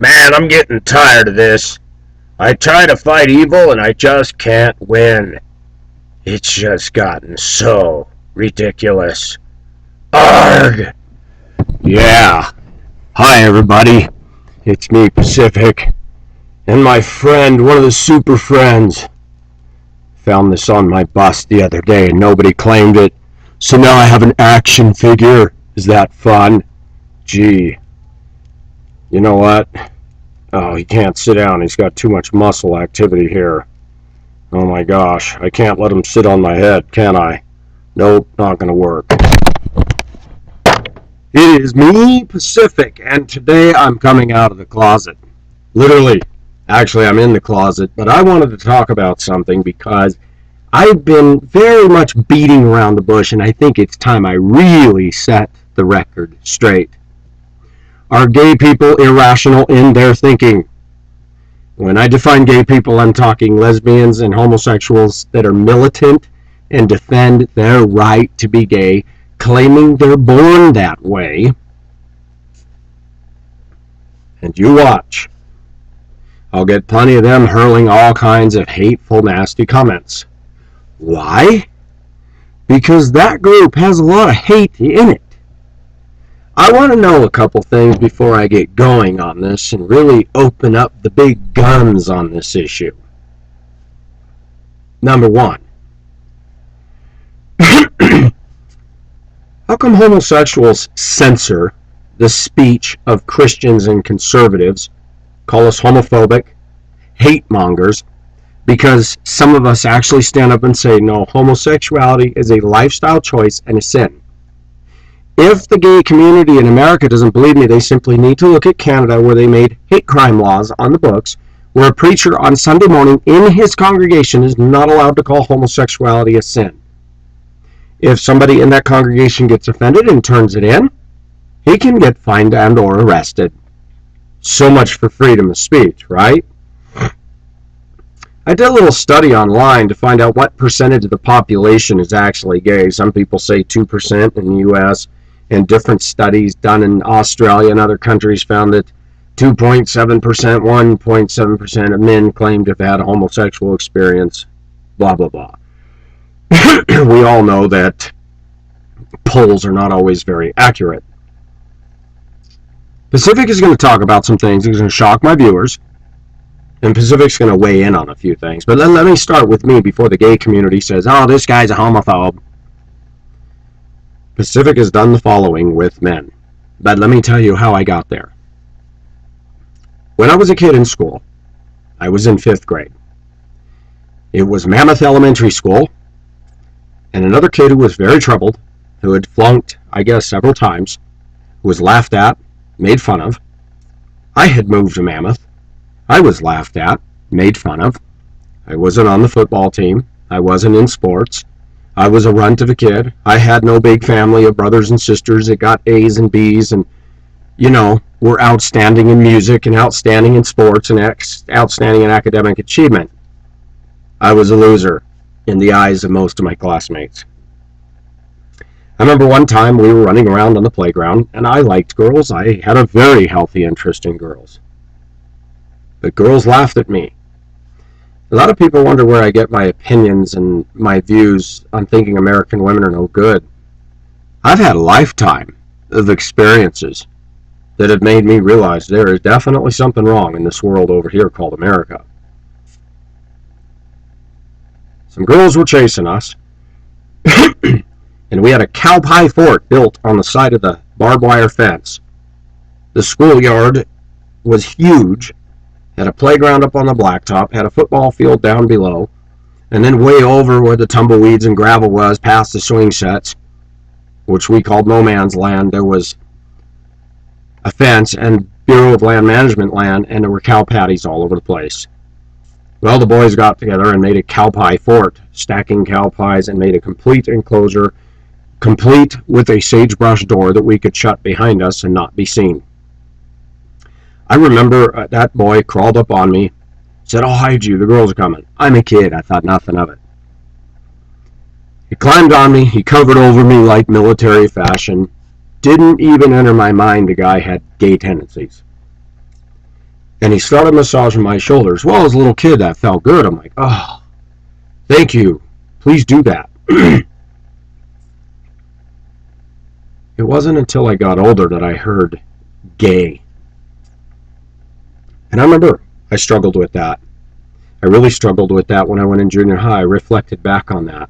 Man, I'm getting tired of this. I try to fight evil and I just can't win. It's just gotten so ridiculous. Arg! Yeah. Hi, everybody. It's me, Pacific. And my friend, one of the super friends. Found this on my bus the other day and nobody claimed it. So now I have an action figure. Is that fun? Gee. You know what? Oh, he can't sit down. He's got too much muscle activity here. Oh my gosh. I can't let him sit on my head, can I? Nope, not gonna work. It is me, Pacific, and today I'm coming out of the closet. Literally. Actually, I'm in the closet, but I wanted to talk about something because I've been very much beating around the bush, and I think it's time I really set the record straight. Are gay people irrational in their thinking? When I define gay people, I'm talking lesbians and homosexuals that are militant and defend their right to be gay, claiming they're born that way. And you watch. I'll get plenty of them hurling all kinds of hateful, nasty comments. Why? Because that group has a lot of hate in it. I want to know a couple things before I get going on this and really open up the big guns on this issue. Number one. How come homosexuals censor the speech of Christians and conservatives, call us homophobic, hate mongers, because some of us actually stand up and say, no, homosexuality is a lifestyle choice and a sin. If the gay community in America doesn't believe me, they simply need to look at Canada, where they made hate crime laws on the books, where a preacher on Sunday morning in his congregation is not allowed to call homosexuality a sin. If somebody in that congregation gets offended and turns it in, he can get fined and or arrested. So much for freedom of speech, right? I did a little study online to find out what percentage of the population is actually gay. Some people say 2% in the U.S., and different studies done in Australia and other countries found that 2.7%, 1.7% of men claimed to have had a homosexual experience, blah, blah, blah. We all know that polls are not always very accurate. Pacific is going to talk about some things that are going to shock my viewers, and Pacific's going to weigh in on a few things. But let me start with me before the gay community says, oh, this guy's a homophobe. Pacific has done the following with men. But let me tell you how I got there. When I was a kid in school, I was in 5th grade. It was Mammoth Elementary School, and another kid who was very troubled, who had flunked, I guess, several times, who was laughed at, made fun of. I had moved to Mammoth. I was laughed at, made fun of. I wasn't on the football team. I wasn't in sports. I was a runt of a kid. I had no big family of brothers and sisters that got A's and B's and, you know, were outstanding in music and outstanding in sports and outstanding in academic achievement. I was a loser in the eyes of most of my classmates. I remember one time we were running around on the playground, and I liked girls. I had a very healthy interest in girls. But girls laughed at me. A lot of people wonder where I get my opinions and my views on thinking American women are no good. I've had a lifetime of experiences that have made me realize there is definitely something wrong in this world over here called America. Some girls were chasing us, and we had a cow pie fort built on the side of the barbed wire fence. The schoolyard was huge, had a playground up on the blacktop, had a football field down below, and then way over where the tumbleweeds and gravel was, past the swing sets, which we called no man's land, there was a fence and Bureau of Land Management land, and there were cow patties all over the place. Well, the boys got together and made a cow pie fort, stacking cow pies, and made a complete enclosure, complete with a sagebrush door that we could shut behind us and not be seen. I remember that boy crawled up on me, said, I'll hide you, the girls are coming. I'm a kid, I thought nothing of it. He climbed on me, he covered over me like military fashion. Didn't even enter my mind the guy had gay tendencies. And he started massaging my shoulders. Well, as a little kid, that felt good. I'm like, oh, thank you. Please do that. It wasn't until I got older that I heard gay. And I remember I struggled with that. I really struggled with that when I went in junior high. I reflected back on that.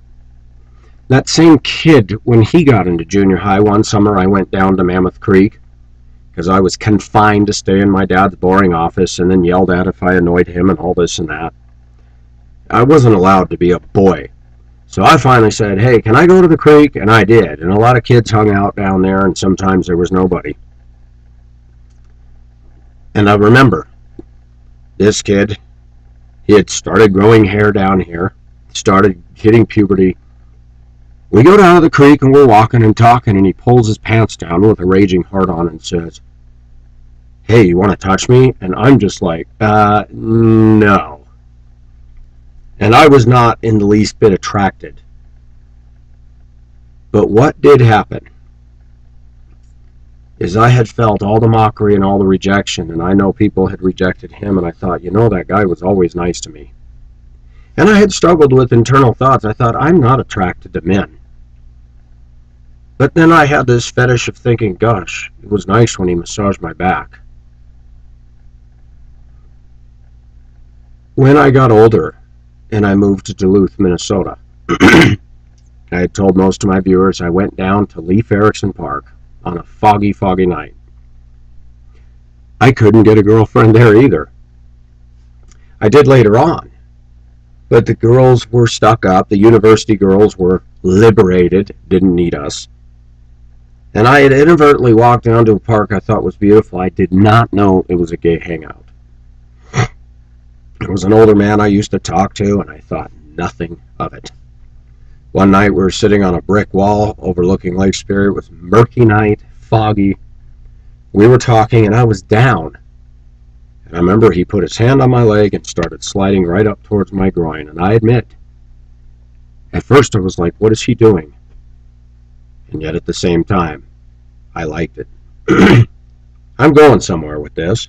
That same kid, when he got into junior high, one summer I went down to Mammoth Creek because I was confined to stay in my dad's boring office and then yelled at if I annoyed him and all this and that. I wasn't allowed to be a boy. So I finally said, hey, can I go to the creek? And I did. And a lot of kids hung out down there, and sometimes there was nobody. And I remember this kid, he had started growing hair down here, started hitting puberty. We go down to the creek and we're walking and talking, and he pulls his pants down with a raging heart on and says, hey, you want to touch me? And I'm just like, no. And I was not in the least bit attracted. But what did happen is I had felt all the mockery and all the rejection, and I know people had rejected him, and I thought, that guy was always nice to me. And I had struggled with internal thoughts. I thought, I'm not attracted to men. But then I had this fetish of thinking, gosh, it was nice when he massaged my back. When I got older and I moved to Duluth, Minnesota, I had told most of my viewers I went down to Leif Erikson Park on a foggy, foggy night. I couldn't get a girlfriend there either. I did later on, but the girls were stuck up. The university girls were liberated, didn't need us. And I had inadvertently walked down to a park I thought was beautiful. I did not know it was a gay hangout. It was an older man I used to talk to, and I thought nothing of it. One night we were sitting on a brick wall overlooking Lake Superior. It was murky night, foggy. We were talking, and I was down. And I remember he put his hand on my leg and started sliding right up towards my groin. And I admit, at first I was like, what is he doing? And yet at the same time, I liked it. I'm going somewhere with this.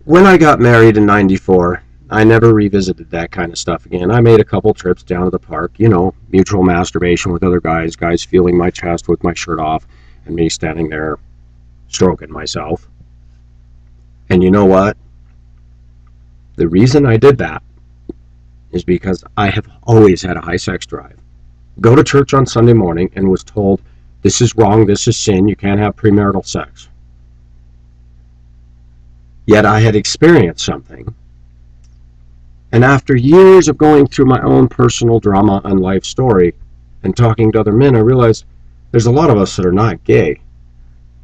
When I got married in '94, I never revisited that kind of stuff again. I made a couple trips down to the park, mutual masturbation with other guys feeling my chest with my shirt off, and me standing there stroking myself. And you know what? The reason I did that is because I have always had a high sex drive. Go to church on Sunday morning and was told, this is wrong, this is sin, you can't have premarital sex. Yet I had experienced something. And after years of going through my own personal drama and life story and talking to other men, I realized there's a lot of us that are not gay,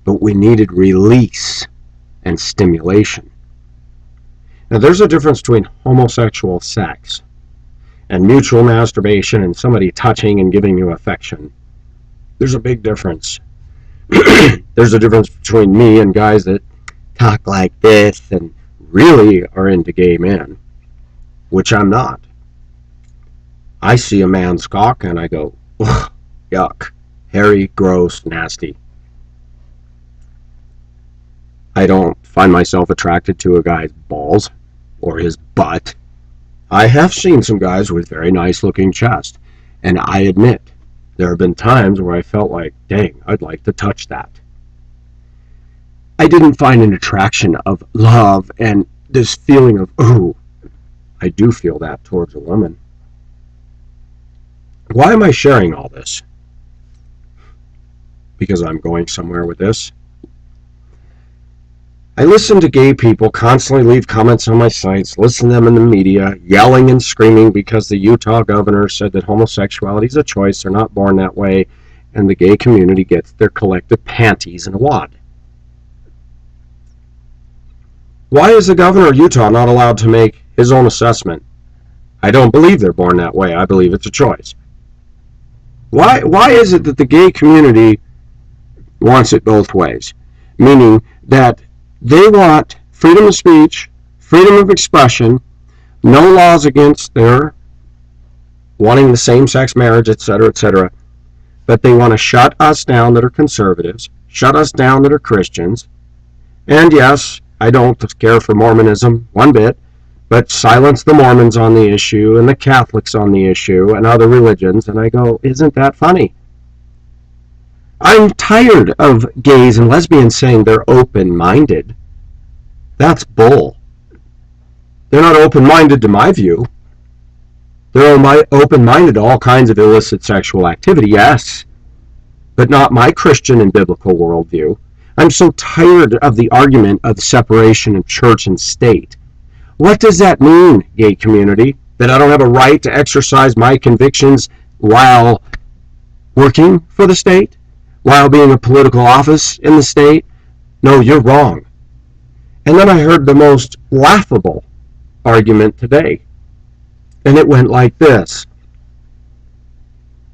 but we needed release and stimulation. Now, there's a difference between homosexual sex and mutual masturbation and somebody touching and giving you affection. There's a big difference. There's a difference between me and guys that talk like this and really are into gay men, which I'm not. I see a man's cock and I go, ugh, yuck, hairy, gross, nasty. I don't find myself attracted to a guy's balls or his butt. I have seen some guys with very nice looking chest, and I admit there have been times where I felt like, dang, I'd like to touch that. I didn't find an attraction of love and this feeling of, ooh, I do feel that towards a woman. Why am I sharing all this? Because I'm going somewhere with this. I listen to gay people constantly leave comments on my sites, listen to them in the media, yelling and screaming because the Utah governor said that homosexuality is a choice, they're not born that way, and the gay community gets their collective panties in a wad. Why is the governor of Utah not allowed to make his own assessment? I don't believe they're born that way. I believe it's a choice. Why is it that the gay community wants it both ways? Meaning that they want freedom of speech, freedom of expression, no laws against their wanting the same-sex marriage, etc., but they want to shut us down that are conservatives, shut us down that are Christians, And yes, I don't care for Mormonism one bit, but silence the Mormons on the issue and the Catholics on the issue and other religions, and I go, isn't that funny? I'm tired of gays and lesbians saying they're open-minded. That's bull. They're not open-minded to my view. They're open-minded to all kinds of illicit sexual activity, yes, but not my Christian and biblical worldview. I'm so tired of the argument of the separation of church and state. What does that mean, gay community? That I don't have a right to exercise my convictions while working for the state? While being a political office in the state? No, you're wrong. And then I heard the most laughable argument today. And it went like this.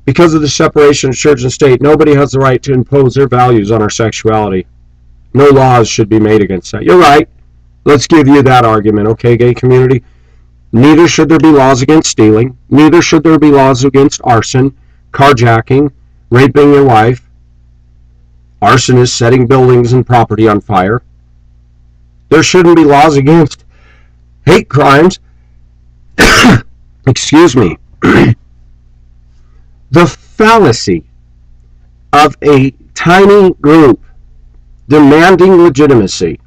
Because of the separation of church and state, nobody has the right to impose their values on our sexuality. No laws should be made against that. You're right. Let's give you that argument, okay, gay community? Neither should there be laws against stealing. Neither should there be laws against arson, carjacking, raping your wife. Arson is setting buildings and property on fire. There shouldn't be laws against hate crimes. Excuse me. The fallacy of a tiny group demanding legitimacy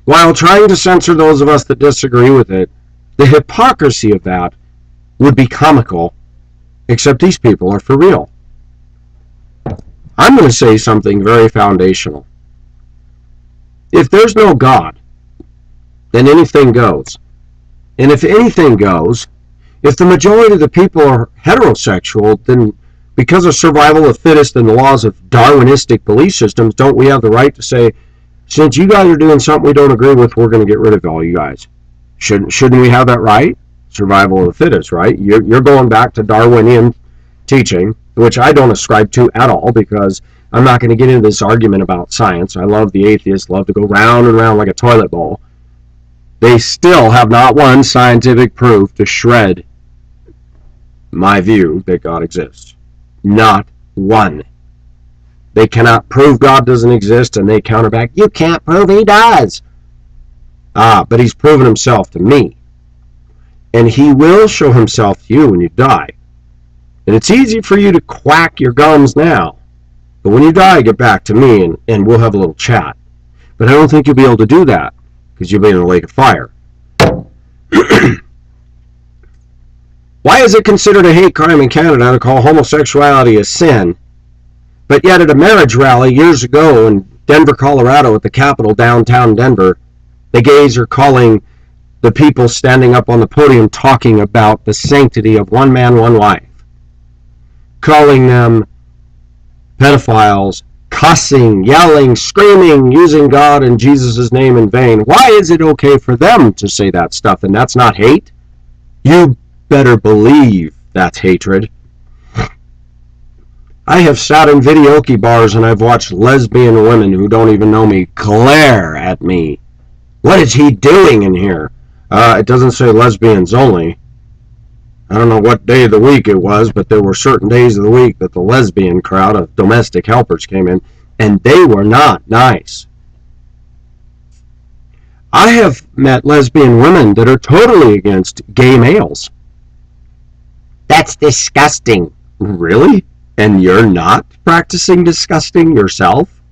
while trying to censor those of us that disagree with it, the hypocrisy of that would be comical, except these people are for real. I'm going to say something very foundational. If there's no God, then anything goes. And if anything goes, if the majority of the people are heterosexual, then because of survival of the fittest and the laws of Darwinistic belief systems, don't we have the right to say, since you guys are doing something we don't agree with, we're going to get rid of all you guys? Shouldn't we have that right? Survival of the fittest, right? You're going back to Darwinian teaching, which I don't ascribe to at all, because I'm not going to get into this argument about science. I love the atheists, love to go round and round like a toilet bowl. They still have not one scientific proof to shred my view that God exists. Not one. They cannot prove God doesn't exist, and they counter back, you can't prove he does. But he's proven himself to me. And he will show himself to you when you die. And it's easy for you to quack your gums now. But when you die, get back to me, and we'll have a little chat. But I don't think you'll be able to do that, because you'll be in a lake of fire. Why is it considered a hate crime in Canada to call homosexuality a sin? But yet at a marriage rally years ago in Denver, Colorado, at the Capitol, downtown Denver, the gays are calling the people standing up on the podium talking about the sanctity of one man, one wife. Calling them pedophiles, cussing, yelling, screaming, using God and Jesus' name in vain. Why is it okay for them to say that stuff and that's not hate? You better believe that's hatred. I have sat in videoke bars and I've watched lesbian women who don't even know me glare at me. What is he doing in here? It doesn't say lesbians only. I don't know what day of the week it was, but there were certain days of the week that the lesbian crowd of domestic helpers came in, and they were not nice. I have met lesbian women that are totally against gay males. That's disgusting. Really? And you're not practicing disgusting yourself?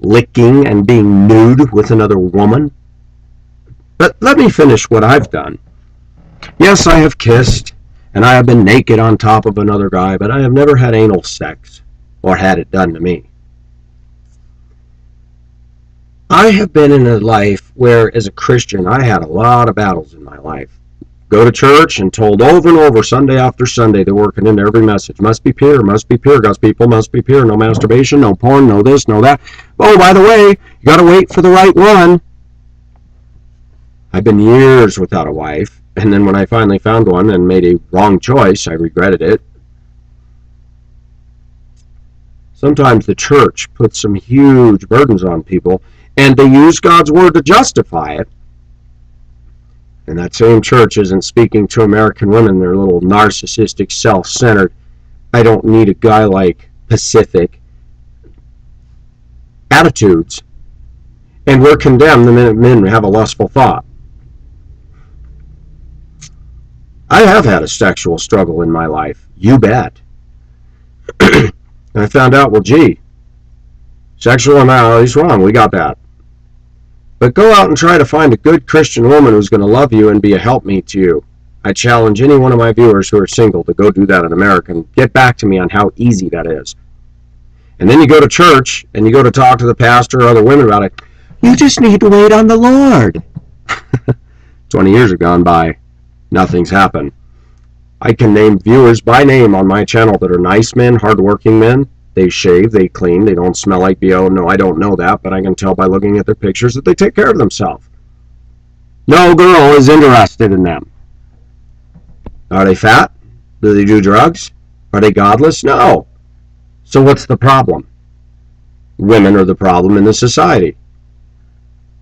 Licking and being nude with another woman? But let me finish what I've done. Yes, I have kissed, and I have been naked on top of another guy, but I have never had anal sex, or had it done to me. I have been in a life where, as a Christian, I had a lot of battles in my life. Go to church and told over and over, Sunday after Sunday, they're working into every message. Must be pure, God's people must be pure, no masturbation, no porn, no this, no that. Oh, by the way, you got to wait for the right one. I've been years without a wife, and then when I finally found one and made a wrong choice, I regretted it. Sometimes the church puts some huge burdens on people, and they use God's word to justify it. And that same church isn't speaking to American women. They're a little narcissistic, self-centered. I don't need a guy like Pacific attitudes. And we're condemned the minute men have a lustful thought. I have had a sexual struggle in my life. You bet. And I found out, well, gee, sexual immorality is wrong. We got that. But go out and try to find a good Christian woman who's going to love you and be a helpmeet to you. I challenge any one of my viewers who are single to go do that in America and get back to me on how easy that is. And then you go to church and you go to talk to the pastor or other women about it. You just need to wait on the Lord. 20 years have gone by. Nothing's happened. I can name viewers by name on my channel that are nice men, hardworking men. They shave, they clean, they don't smell like BO. No, I don't know that, but I can tell by looking at their pictures that they take care of themselves. No girl is interested in them. Are they fat? Do they do drugs? Are they godless? No. So what's the problem? Women are the problem in the society.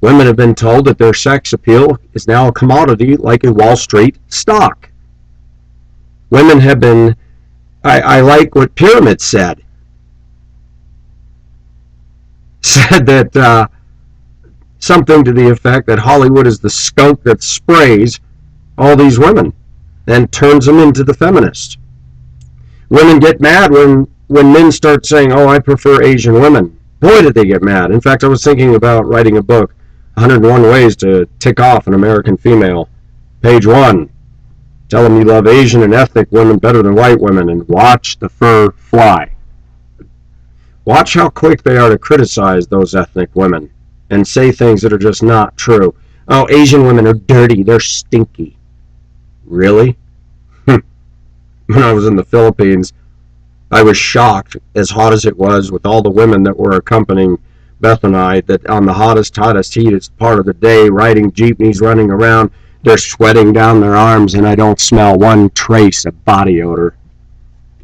Women have been told that their sex appeal is now a commodity like a Wall Street stock. Women have been, I like what Pyramid said. Said that something to the effect that Hollywood is the skunk that sprays all these women and turns them into the feminists. Women get mad when men start saying, oh, I prefer Asian women. Boy, did they get mad. In fact, I was thinking about writing a book, 101 Ways to Tick Off an American Female. Page 1. Tell them you love Asian and ethnic women better than white women, and watch the fur fly. Watch how quick they are to criticize those ethnic women and say things that are just not true. Oh, Asian women are dirty. They're stinky. Really? When I was in the Philippines, I was shocked, as hot as it was, with all the women that were accompanying Beth and I, that on the hottest heatest part of the day, riding jeepneys, running around, they're sweating down their arms, and I don't smell one trace of body odor.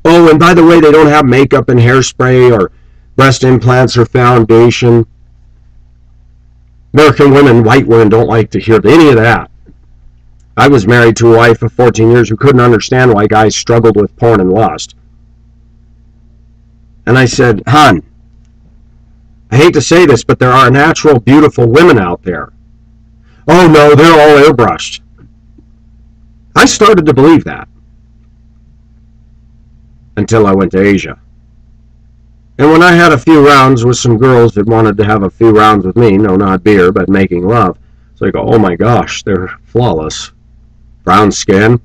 Oh, and by the way, they don't have makeup and hairspray or breast implants or foundation. American women, white women, don't like to hear any of that. I was married to a wife of 14 years who couldn't understand why guys struggled with porn and lust. And I said, hon, I hate to say this, but there are natural, beautiful women out there. Oh no, they're all airbrushed. I started to believe that until I went to Asia. And when I had a few rounds with some girls that wanted to have a few rounds with me, no, not beer, but making love, it's like, oh my gosh, they're flawless. Brown skin,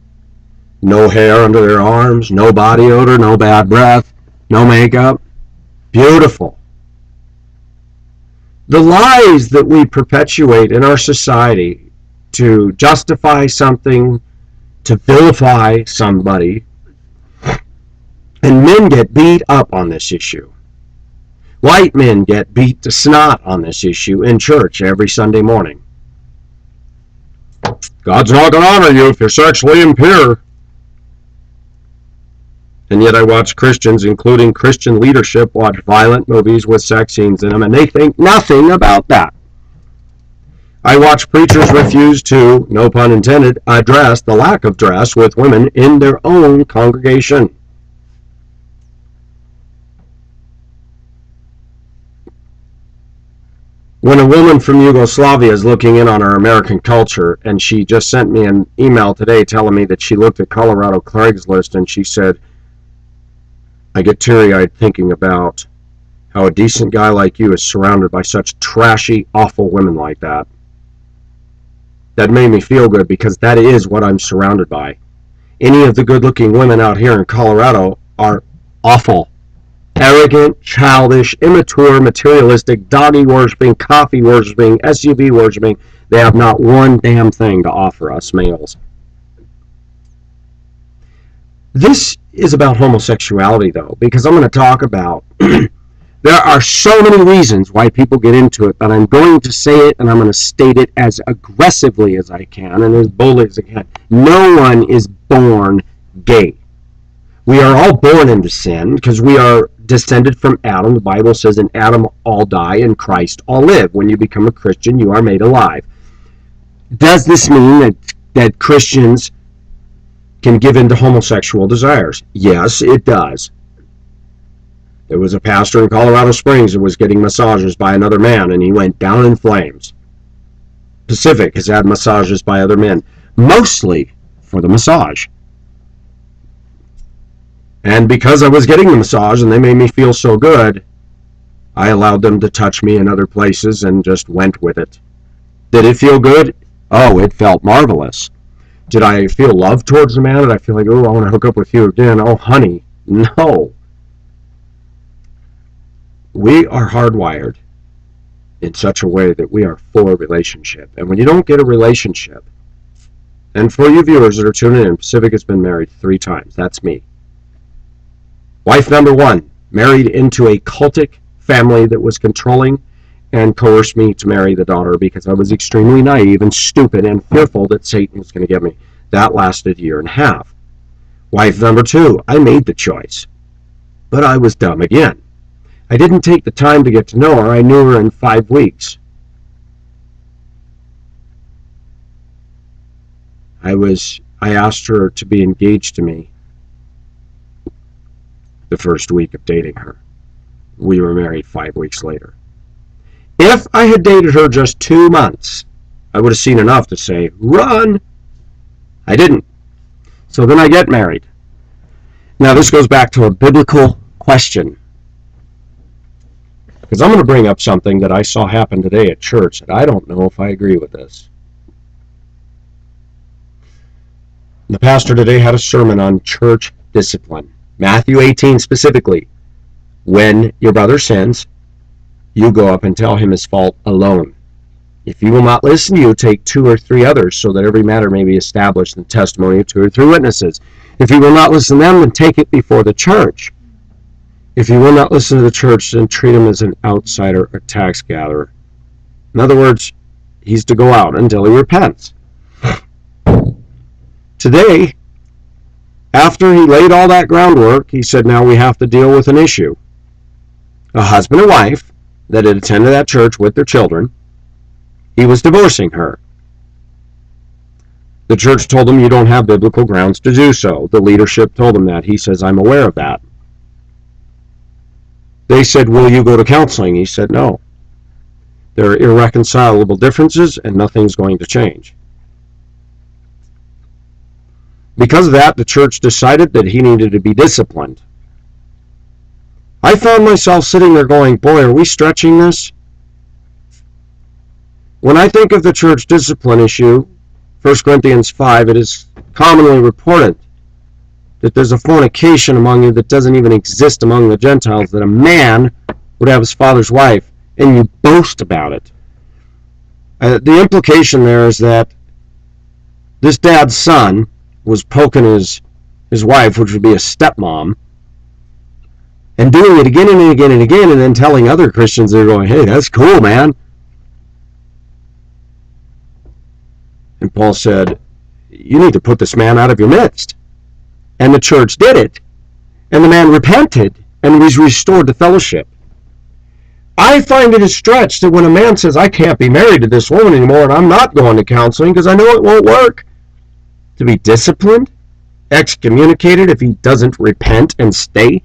no hair under their arms, no body odor, no bad breath, no makeup. Beautiful. The lies that we perpetuate in our society to justify something, to vilify somebody, and men get beat up on this issue. White men get beat to snot on this issue in church every Sunday morning. God's not going to honor you if you're sexually impure. And yet I watch Christians, including Christian leadership, watch violent movies with sex scenes in them, and they think nothing about that. I watch preachers refuse to, no pun intended, address the lack of dress with women in their own congregation. When a woman from Yugoslavia is looking in on our American culture, and she just sent me an email today telling me that she looked at Colorado Craigslist and she said, I get teary-eyed thinking about how a decent guy like you is surrounded by such trashy, awful women like that. That made me feel good because that is what I'm surrounded by. Any of the good-looking women out here in Colorado are awful. Arrogant, childish, immature, materialistic, doggy worshipping, coffee worshipping, SUV worshipping. They have not one damn thing to offer us males. This is about homosexuality, though, because I'm going to talk about there are so many reasons why people get into it, but I'm going to say it and I'm going to state it as aggressively as I can and as boldly as I can. No one is born gay. We are all born into sin because we are descended from Adam. The Bible says in Adam all die, in Christ all live. When you become a Christian, you are made alive. Does this mean that Christians can give in to homosexual desires? Yes, it does. There was a pastor in Colorado Springs who was getting massages by another man, and he went down in flames. Pacific has had massages by other men, mostly for the massage. And because I was getting the massage and they made me feel so good, I allowed them to touch me in other places and just went with it. Did it feel good? Oh, it felt marvelous. Did I feel love towards the man? Did I feel like, oh, I want to hook up with you again? Oh, honey. No. We are hardwired in such a way that we are for a relationship. And when you don't get a relationship, and for you viewers that are tuning in, Pacific has been married 3 times. That's me. Wife number 1, married into a cultic family that was controlling and coerced me to marry the daughter because I was extremely naive and stupid and fearful that Satan was going to get me. That lasted a year and a half. Wife number 2, I made the choice, but I was dumb again. I didn't take the time to get to know her. I knew her in 5 weeks. I asked her to be engaged to me the first week of dating her. We were married 5 weeks later. If I had dated her just 2 months, I would have seen enough to say, run! I didn't. So then I get married. Now this goes back to a biblical question. Because I'm going to bring up something that I saw happen today at church, and I don't know if I agree with this. The pastor today had a sermon on church discipline. Matthew 18 specifically. When your brother sins, you go up and tell him his fault alone. If he will not listen to you, take 2 or 3 others, so that every matter may be established in the testimony of 2 or 3 witnesses. If he will not listen to them, then take it before the church. If he will not listen to the church, then treat him as an outsider or tax gatherer. In other words, he's to go out until he repents. Today, after he laid all that groundwork, he said, now we have to deal with an issue. A husband and wife that had attended that church with their children, he was divorcing her. The church told him, you don't have biblical grounds to do so. The leadership told him that. He says, I'm aware of that. They said, will you go to counseling? He said, no. There are irreconcilable differences and nothing's going to change. Because of that, the church decided that he needed to be disciplined. I found myself sitting there going, boy, are we stretching this? When I think of the church discipline issue, 1 Corinthians 5, it is commonly reported that there's a fornication among you that doesn't even exist among the Gentiles, that a man would have his father's wife, and you boast about it. The implication there is that this dad's son was poking his wife, which would be a stepmom, and doing it again and again and again, and then telling other Christians, they're going, hey, that's cool, man. And Paul said, you need to put this man out of your midst. And the church did it. And the man repented and was restored to fellowship. I find it a stretch that when a man says, I can't be married to this woman anymore and I'm not going to counseling because I know it won't work, to be disciplined, excommunicated if he doesn't repent and stay.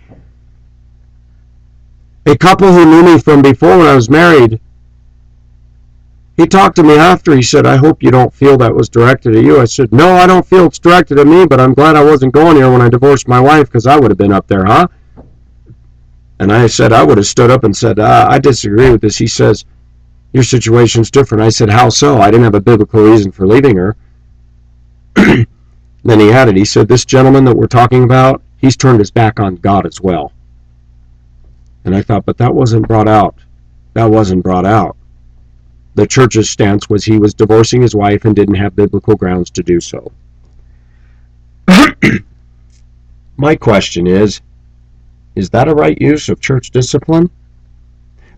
A couple who knew me from before when I was married, he talked to me after. He said, I hope you don't feel that was directed at you. I said, no, I don't feel it's directed at me, but I'm glad I wasn't going here when I divorced my wife because I would have been up there, huh? And I said, I would have stood up and said, I disagree with this. He says, your situation's different. I said, how so? I didn't have a biblical reason for leaving her. Then he added, he said, this gentleman that we're talking about, he's turned his back on God as well. And I thought, but that wasn't brought out. That wasn't brought out. The church's stance was he was divorcing his wife and didn't have biblical grounds to do so. My question is that a right use of church discipline?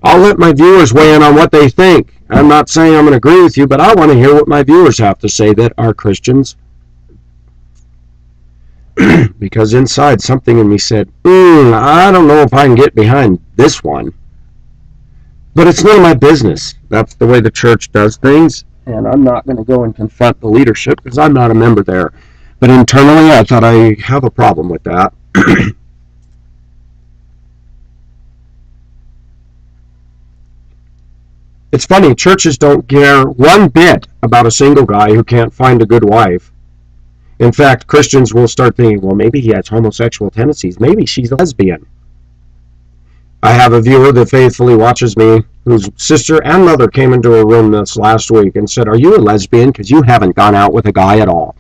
I'll let my viewers weigh in on what they think. I'm not saying I'm going to agree with you, but I want to hear what my viewers have to say that are Christians. Because inside something in me said, I don't know if I can get behind this one. But it's none of my business. That's the way the church does things, and I'm not going to go and confront the leadership because I'm not a member there. But internally, I thought I have a problem with that. It's funny, churches don't care one bit about a single guy who can't find a good wife. In fact, Christians will start thinking, well, maybe he has homosexual tendencies. Maybe she's a lesbian. I have a viewer that faithfully watches me, whose sister and mother came into her room this last week and said, are you a lesbian? Because you haven't gone out with a guy at all.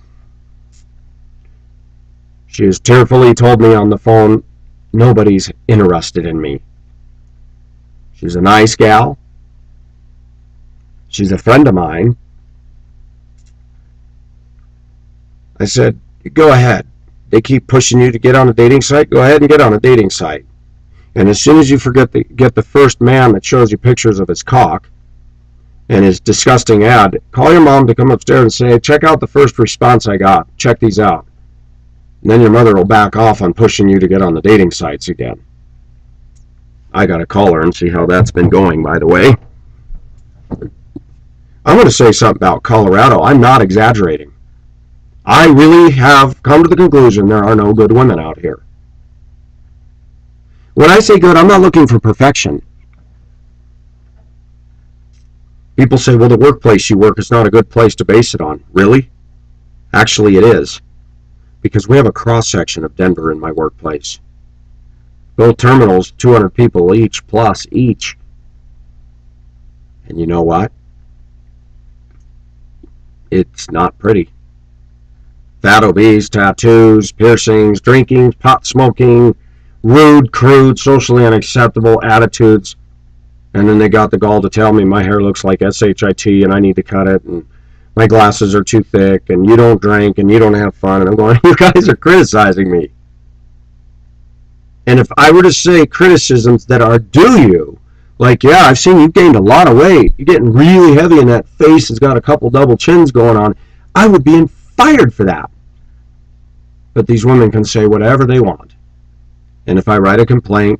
She has tearfully told me on the phone, nobody's interested in me. She's a nice gal. She's a friend of mine. I said, go ahead. They keep pushing you to get on a dating site. Go ahead and get on a dating site. And as soon as you get the first man that shows you pictures of his cock and his disgusting ad, call your mom to come upstairs and say, check out the first response I got. Check these out. And then your mother will back off on pushing you to get on the dating sites again. I got to call her and see how that's been going, by the way. I'm going to say something about Colorado. I'm not exaggerating. I really have come to the conclusion there are no good women out here. When I say good, I'm not looking for perfection. People say, well, the workplace you work is not a good place to base it on. Really? Actually, it is. Because we have a cross-section of Denver in my workplace. Both terminals, 200 people each, plus each. And you know what? It's not pretty. Fat, obese, tattoos, piercings, drinking, pot smoking, rude, crude, socially unacceptable attitudes. And then they got the gall to tell me my hair looks like SHIT and I need to cut it, and my glasses are too thick, and you don't drink, and you don't have fun. And I'm going, you guys are criticizing me. And if I were to say criticisms that are due you, like, yeah, I've seen you gained a lot of weight, you're getting really heavy, and that face has got a couple double chins going on, I would be fired for that. But these women can say whatever they want. And if I write a complaint,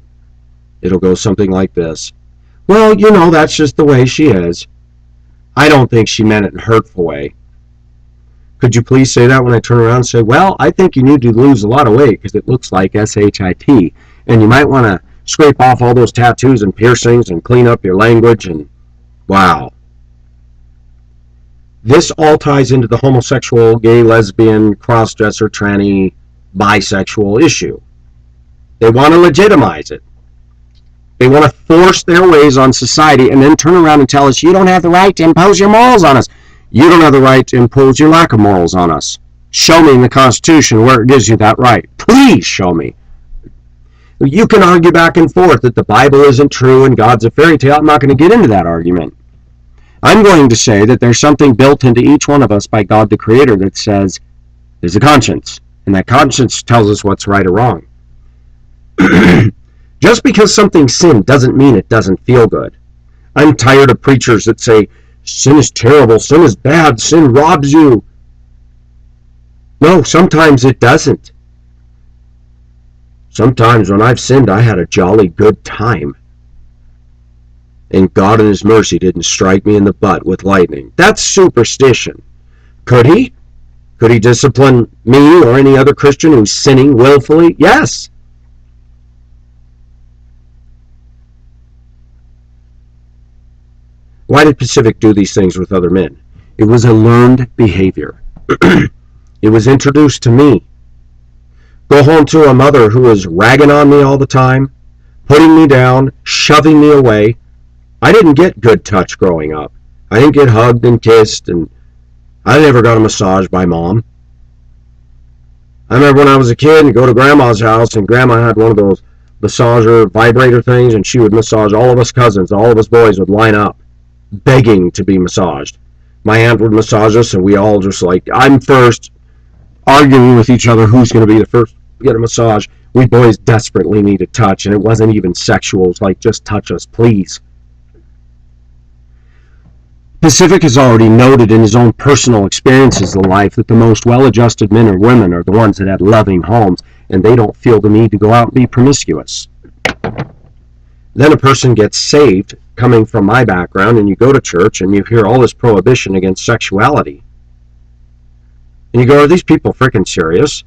it'll go something like this. Well, you know, that's just the way she is. I don't think she meant it in a hurtful way. Could you please say that when I turn around and say, well, I think you need to lose a lot of weight because it looks like SHIT. And you might want to scrape off all those tattoos and piercings and clean up your language. And wow. This all ties into the homosexual, gay, lesbian, cross-dresser, tranny, bisexual issue. They want to legitimize it. They want to force their ways on society and then turn around and tell us, you don't have the right to impose your morals on us. You don't have the right to impose your lack of morals on us. Show me in the Constitution where it gives you that right. Please show me. You can argue back and forth that the Bible isn't true and God's a fairy tale. I'm not going to get into that argument. I'm going to say that there's something built into each one of us by God the Creator that says there's a conscience. And that conscience tells us what's right or wrong. Just because something's sin doesn't mean it doesn't feel good. I'm tired of preachers that say, sin is terrible, sin is bad, sin robs you. No, sometimes it doesn't. Sometimes when I've sinned, I had a jolly good time. And God in His mercy didn't strike me in the butt with lightning. That's superstition. Could He? Could He discipline me or any other Christian who's sinning willfully? Yes. Why did Pacific do these things with other men? It was a learned behavior. It was introduced to me. Go home to a mother who was ragging on me all the time, putting me down, shoving me away. I didn't get good touch growing up. I didn't get hugged and kissed, and I never got a massage by Mom. I remember when I was a kid and go to Grandma's house, and Grandma had one of those massager vibrator things, and she would massage all of us cousins. All of us boys would line up, begging to be massaged. My aunt would massage us, and we all just like, I'm first, arguing with each other who's going to be the first to get a massage. We boys desperately needed touch, and it wasn't even sexual. It was like, just touch us, please. Pacific has already noted in his own personal experiences in life that the most well-adjusted men or women are the ones that had loving homes, and they don't feel the need to go out and be promiscuous. Then a person gets saved, coming from my background, and you go to church and you hear all this prohibition against sexuality. And you go, are these people freaking serious?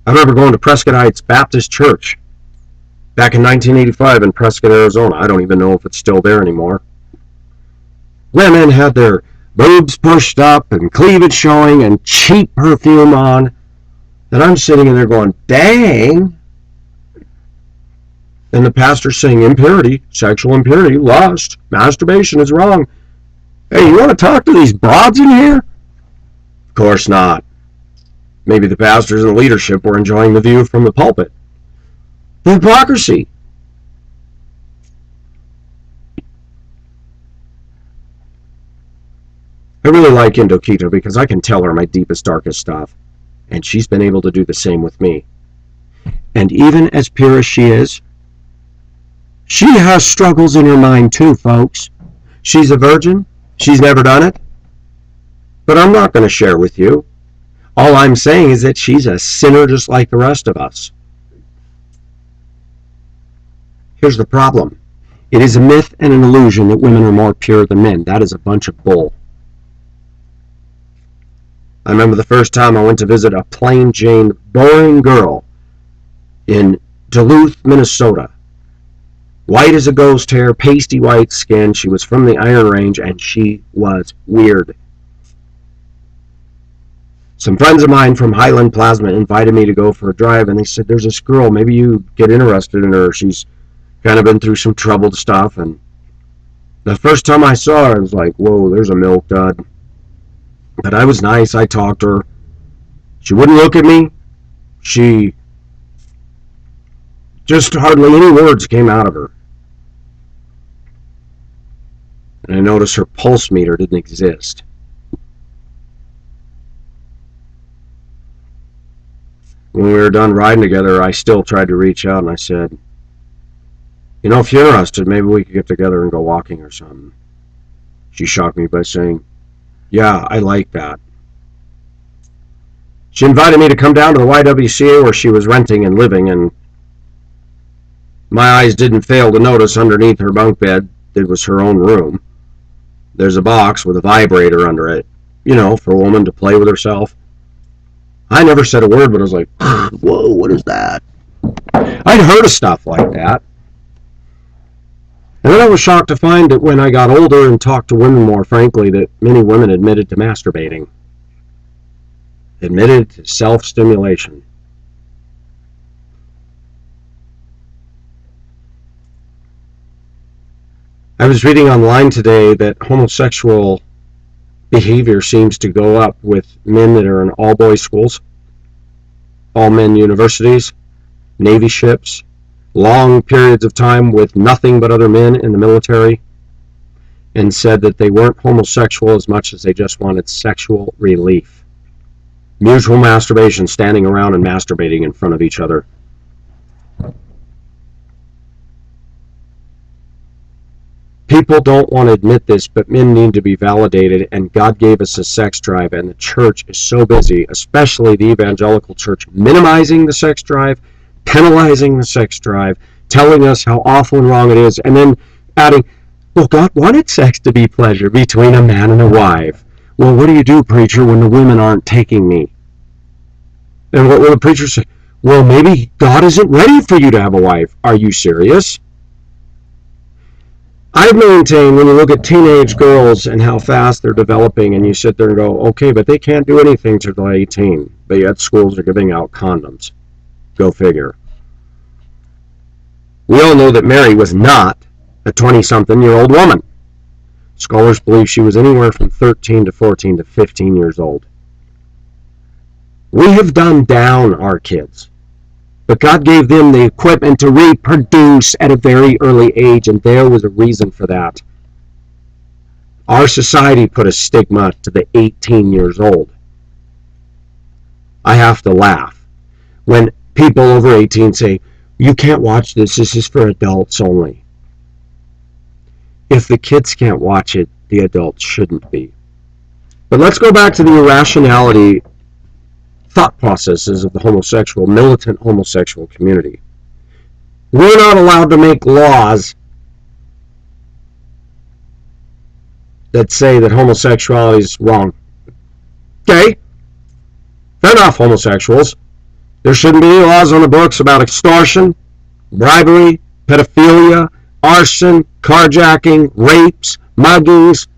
I remember going to Prescott Heights Baptist Church back in 1985 in Prescott, Arizona. I don't even know if it's still there anymore. Women had their boobs pushed up and cleavage showing and cheap perfume on. And I'm sitting in there going, dang. And the pastor's saying impurity, sexual impurity, lust, masturbation is wrong. Hey, you want to talk to these broads in here? Of course not. Maybe the pastors and the leadership were enjoying the view from the pulpit. The hypocrisy. I really like Indokito because I can tell her my deepest, darkest stuff. And she's been able to do the same with me. And even as pure as she is, she has struggles in her mind too, folks. She's a virgin. She's never done it. But I'm not going to share with you. All I'm saying is that she's a sinner just like the rest of us. Here's the problem. It is a myth and an illusion that women are more pure than men. That is a bunch of bull. I remember the first time I went to visit a plain Jane, boring girl in Duluth, Minnesota. White as a ghost hair, pasty white skin. She was from the Iron Range, and she was weird. Some friends of mine from Highland Plasma invited me to go for a drive, and they said, there's this girl, maybe you get interested in her. She's kind of been through some troubled stuff. And the first time I saw her, I was like, whoa, there's a milk dud. But I was nice. I talked to her. She wouldn't look at me. She just hardly any words came out of her. And I noticed her pulse meter didn't exist. When we were done riding together, I still tried to reach out, and I said, you know, if you're interested, maybe we could get together and go walking or something. She shocked me by saying, yeah, I like that. She invited me to come down to the YWCA where she was renting and living, and my eyes didn't fail to notice underneath her bunk bed, it was her own room. There's a box with a vibrator under it, you know, for a woman to play with herself. I never said a word, but I was like, whoa, what is that? I'd heard of stuff like that. And then I was shocked to find that when I got older and talked to women more frankly, that many women admitted to masturbating. Admitted to self-stimulation. I was reading online today that homosexual behavior seems to go up with men that are in all-boys schools, all-men universities, Navy ships, long periods of time with nothing but other men in the military, and said that they weren't homosexual as much as they just wanted sexual relief. Mutual masturbation, standing around and masturbating in front of each other. People don't want to admit this, but men need to be validated, and God gave us a sex drive, and the church is so busy, especially the evangelical church, minimizing the sex drive, penalizing the sex drive, telling us how awful and wrong it is, and then adding, well, God wanted sex to be pleasure between a man and a wife. Well, what do you do, preacher, when the women aren't taking me? And what will the preacher say? Well, maybe God isn't ready for you to have a wife. Are you serious? I maintain when you look at teenage girls and how fast they're developing, and you sit there and go, okay, but they can't do anything till they're 18, but yet schools are giving out condoms. Go figure. We all know that Mary was not a 20-something-year-old woman. Scholars believe she was anywhere from 13 to 14 to 15 years old. We have dumbed down our kids. But God gave them the equipment to reproduce at a very early age, and there was a reason for that. Our society put a stigma to the 18 years old. I have to laugh when people over 18 say, you can't watch this, this is for adults only. If the kids can't watch it, the adults shouldn't be. But let's go back to the irrationality thought processes of the homosexual, militant homosexual community. We're not allowed to make laws that say that homosexuality is wrong. Okay? Fair enough, homosexuals. There shouldn't be any laws on the books about extortion, bribery, pedophilia, arson, carjacking, rapes, muggings,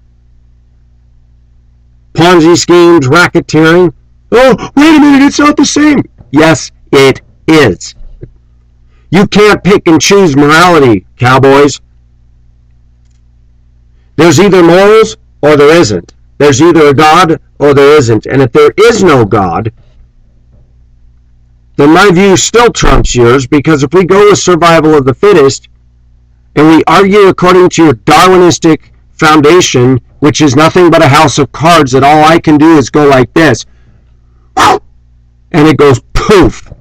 Ponzi schemes, racketeering. Oh, wait a minute, it's not the same. Yes, it is. You can't pick and choose morality, cowboys. There's either morals or there isn't. There's either a God or there isn't. And if there is no God, then my view still trumps yours, because if we go with survival of the fittest and we argue according to your Darwinistic foundation, which is nothing but a house of cards that all I can do is go like this, and it goes poof.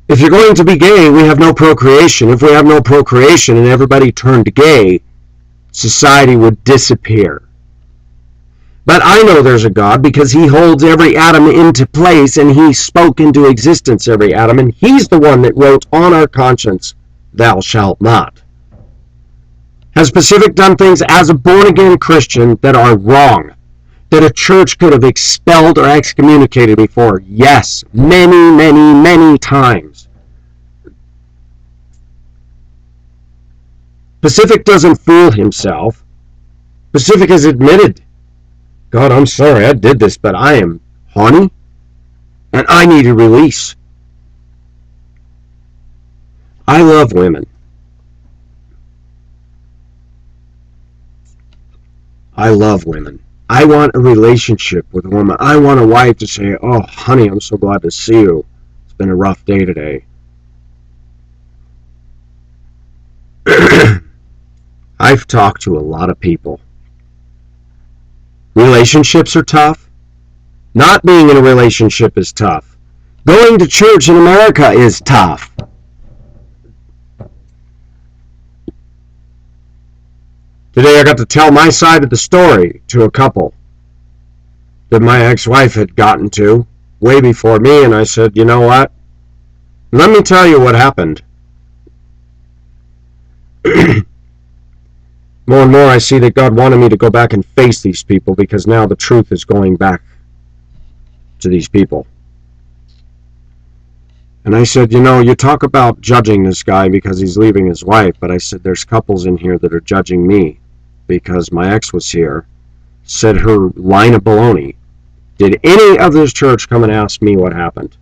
If you're going to be gay, we have no procreation. If we have no procreation and everybody turned gay, society would disappear. But I know there's a God because he holds every atom into place and he spoke into existence every atom, and he's the one that wrote on our conscience, thou shalt not. Has Pacific done things as a born-again Christian that are wrong, that a church could have expelled or excommunicated before? Yes, many, many, many times. Pacific doesn't fool himself. Pacific has admitted, God, I'm sorry I did this, but I am horny and I need a release. I love women. I love women. I want a relationship with a woman. I want a wife to say, oh, honey, I'm so glad to see you. It's been a rough day today. I've talked to a lot of people. Relationships are tough. Not being in a relationship is tough. Going to church in America is tough. Today I got to tell my side of the story to a couple that my ex-wife had gotten to way before me, and I said, you know what? Let me tell you what happened. More and more I see that God wanted me to go back and face these people, because now the truth is going back to these people. And I said, you know, you talk about judging this guy because he's leaving his wife, but I said there's couples in here that are judging me because my ex was here, said her line of baloney. Did any of this church come and ask me what happened?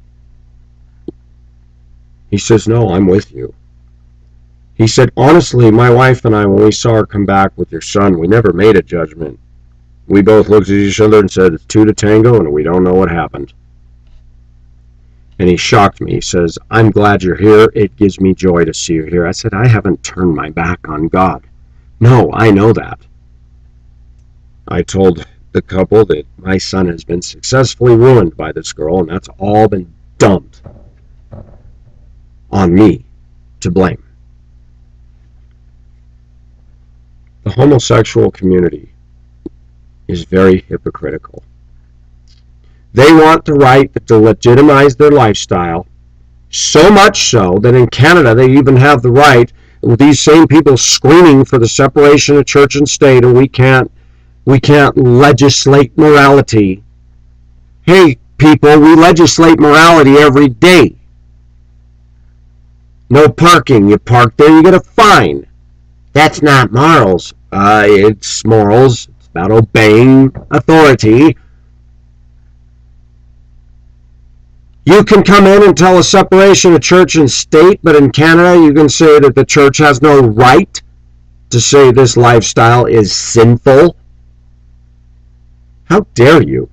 He says, no, I'm with you. He said, honestly, my wife and I, when we saw her come back with your son, we never made a judgment. We both looked at each other and said, it's two to tango, and we don't know what happened. And he shocked me. He says, I'm glad you're here. It gives me joy to see you here. I said, I haven't turned my back on God. No, I know that. I told the couple that my son has been successfully ruined by this girl, and that's all been dumped on me to blame. The homosexual community is very hypocritical. They want the right to legitimize their lifestyle, so much so that in Canada they even have the right, with these same people screaming for the separation of church and state, and we can't legislate morality. Hey, people, we legislate morality every day. No parking. You park there, you get a fine. That's not morals. It's morals. It's about obeying authority. You can come in and tell a separation of church and state, but in Canada you can say that the church has no right to say this lifestyle is sinful. How dare you?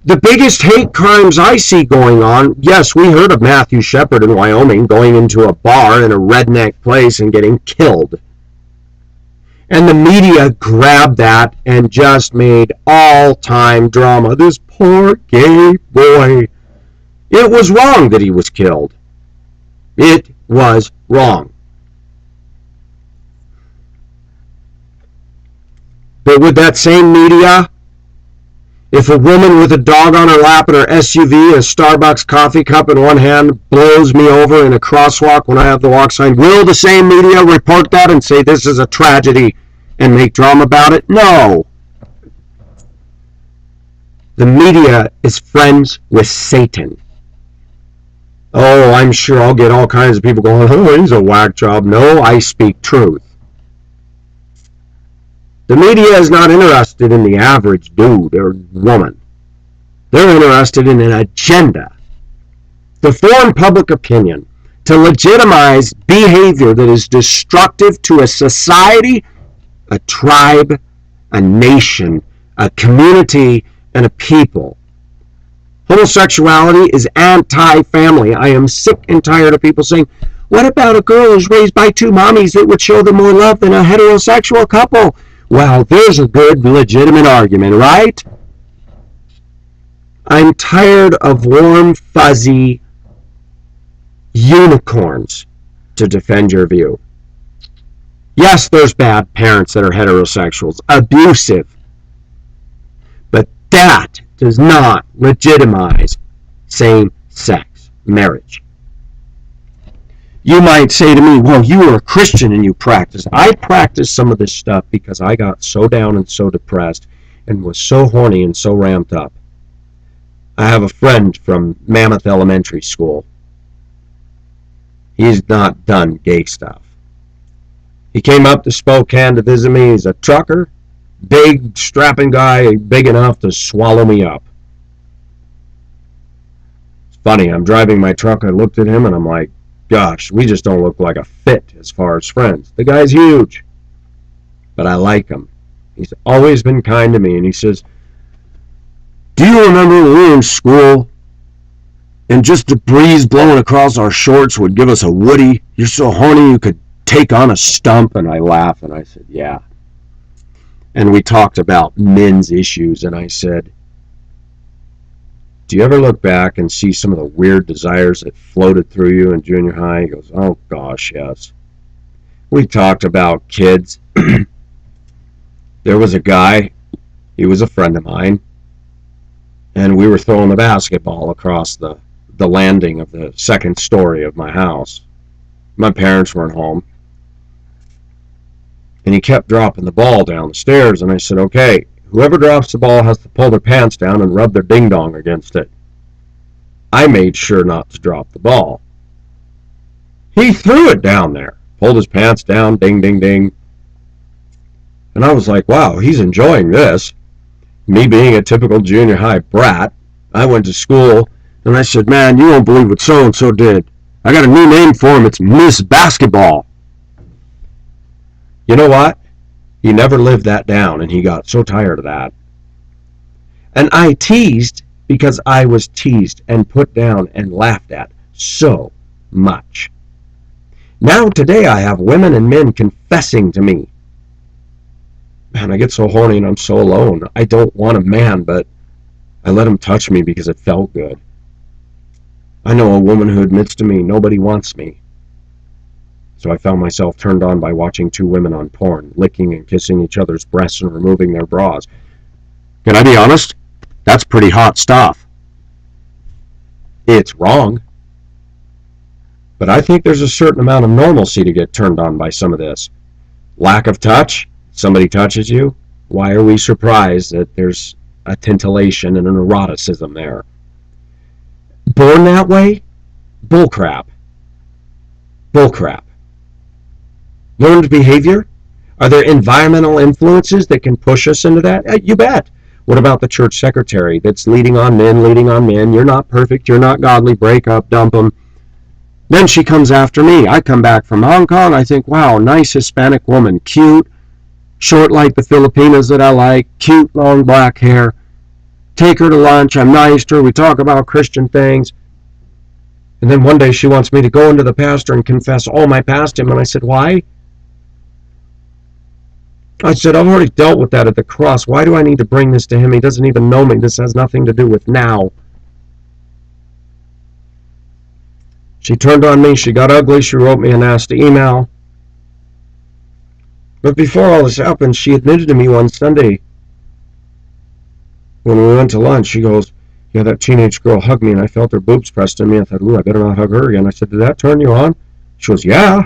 The biggest hate crimes I see going on, yes, we heard of Matthew Shepard in Wyoming going into a bar in a redneck place and getting killed. And the media grabbed that and just made all-time drama. This poor gay boy. It was wrong that he was killed. It was wrong. But with that same media, if a woman with a dog on her lap in her SUV, a Starbucks coffee cup in one hand, blows me over in a crosswalk when I have the walk sign, will the same media report that and say this is a tragedy and make drama about it? No. The media is friends with Satan. Oh, I'm sure I'll get all kinds of people going, oh, he's a whack job. No, I speak truth. The media is not interested in the average dude or woman. They're interested in an agenda to form public opinion, to legitimize behavior that is destructive to a society, a tribe, a nation, a community, and a people. Homosexuality is anti-family. I am sick and tired of people saying, what about a girl who's raised by two mommies that would show them more love than a heterosexual couple? Well, there's a good, legitimate argument, right? I'm tired of warm, fuzzy unicorns to defend your view. Yes, there's bad parents that are heterosexuals, abusive. But that does not legitimize same-sex marriage. You might say to me, well, you are a Christian and you practice. I practice some of this stuff because I got so down and so depressed and was so horny and so ramped up. I have a friend from Mammoth Elementary School. He's not done gay stuff. He came up to Spokane to visit me. He's a trucker, big, strapping guy, big enough to swallow me up. It's funny, I'm driving my truck, I looked at him and I'm like, gosh, we just don't look like a fit as far as friends. The guy's huge, but I like him. He's always been kind to me, and he says, do you remember when we were in school and just the breeze blowing across our shorts would give us a woody? You're so horny you could take on a stump. And I laughed and I said, yeah. And we talked about men's issues, and I said, do you ever look back and see some of the weird desires that floated through you in junior high? He goes, oh gosh, yes. We talked about kids. There was a guy, he was a friend of mine, and we were throwing the basketball across the landing of the second story of my house. My parents weren't home. And he kept dropping the ball down the stairs, and I said, okay, whoever drops the ball has to pull their pants down and rub their ding-dong against it. I made sure not to drop the ball. He threw it down there, pulled his pants down, ding, ding, ding. And I was like, wow, he's enjoying this. Me being a typical junior high brat, I went to school, and I said, man, you won't believe what so-and-so did. I got a new name for him. It's Miss Basketball. You know what? He never lived that down, and he got so tired of that. And I teased because I was teased and put down and laughed at so much. Now today I have women and men confessing to me. Man, I get so horny and I'm so alone. I don't want a man, but I let him touch me because it felt good. I know a woman who admits to me, nobody wants me. So I found myself turned on by watching two women on porn, licking and kissing each other's breasts and removing their bras. Can I be honest? That's pretty hot stuff. It's wrong. But I think there's a certain amount of normalcy to get turned on by some of this. Lack of touch? Somebody touches you? Why are we surprised that there's a titillation and an eroticism there? Born that way? Bullcrap. Bullcrap. Learned behavior? Are there environmental influences that can push us into that? You bet. What about the church secretary that's leading on men, you're not perfect, you're not godly, break up, dump them. Then she comes after me. I come back from Hong Kong, I think, wow, nice Hispanic woman, cute, short like the Filipinas that I like, cute, long black hair. Take her to lunch, I'm nice to her, we talk about Christian things. And then one day she wants me to go into the pastor and confess all my past to him, and I said, why? I said, I've already dealt with that at the cross. Why do I need to bring this to him? He doesn't even know me. This has nothing to do with now. She turned on me. She got ugly. She wrote me a nasty email. But before all this happened, she admitted to me one Sunday when we went to lunch. She goes, yeah, that teenage girl hugged me, and I felt her boobs pressed on me. I thought, ooh, I better not hug her again. I said, did that turn you on? She goes, yeah.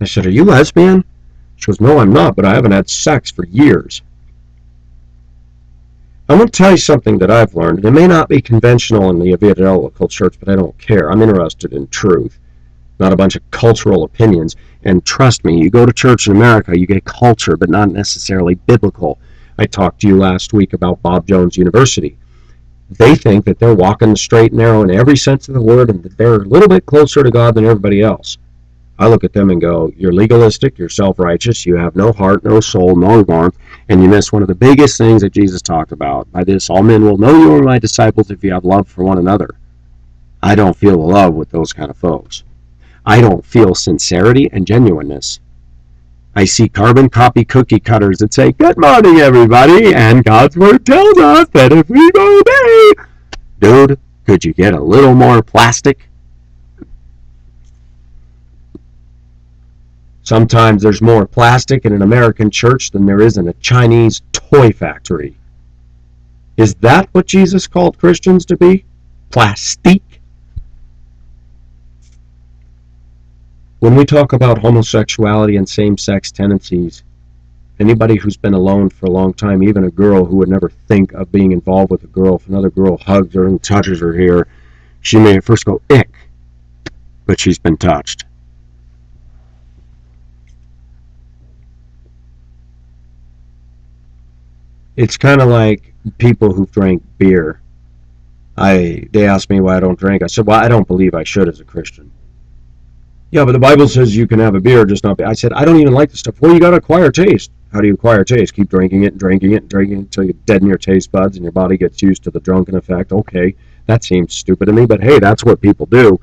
I said, are you lesbian? She goes, no, I'm not, but I haven't had sex for years. I'm going to tell you something that I've learned. It may not be conventional in the evangelical church, but I don't care. I'm interested in truth. not a bunch of cultural opinions. And trust me, you go to church in America, you get culture, but not necessarily biblical. I talked to you last week about Bob Jones University. They think that they're walking the straight and narrow in every sense of the word, and that they're a little bit closer to God than everybody else. I look at them and go, you're legalistic, you're self-righteous, you have no heart, no soul, no warmth, and you miss one of the biggest things that Jesus talked about. By this, all men will know you are my disciples if you have love for one another. I don't feel love with those kind of folks. I don't feel sincerity and genuineness. I see carbon copy cookie cutters that say, good morning, everybody, and God's word tells us that if we obey, dude, could you get a little more plastic? Sometimes there's more plastic in an American church than there is in a Chinese toy factory. Is that what Jesus called Christians to be? Plastique? When we talk about homosexuality and same-sex tendencies, anybody who's been alone for a long time, even a girl who would never think of being involved with a girl, if another girl hugs her and touches her here, she may at first go, ick, but she's been touched. It's kind of like people who've drank beer. They asked me why I don't drink. I said, well, I don't believe I should as a Christian. Yeah, but the Bible says you can have a beer, just not beer. I said, I don't even like the stuff. Well, you got to acquire taste. How do you acquire taste? Keep drinking it and drinking it and drinking it until you deaden your taste buds and your body gets used to the drunken effect. Okay, that seems stupid to me, but hey, that's what people do.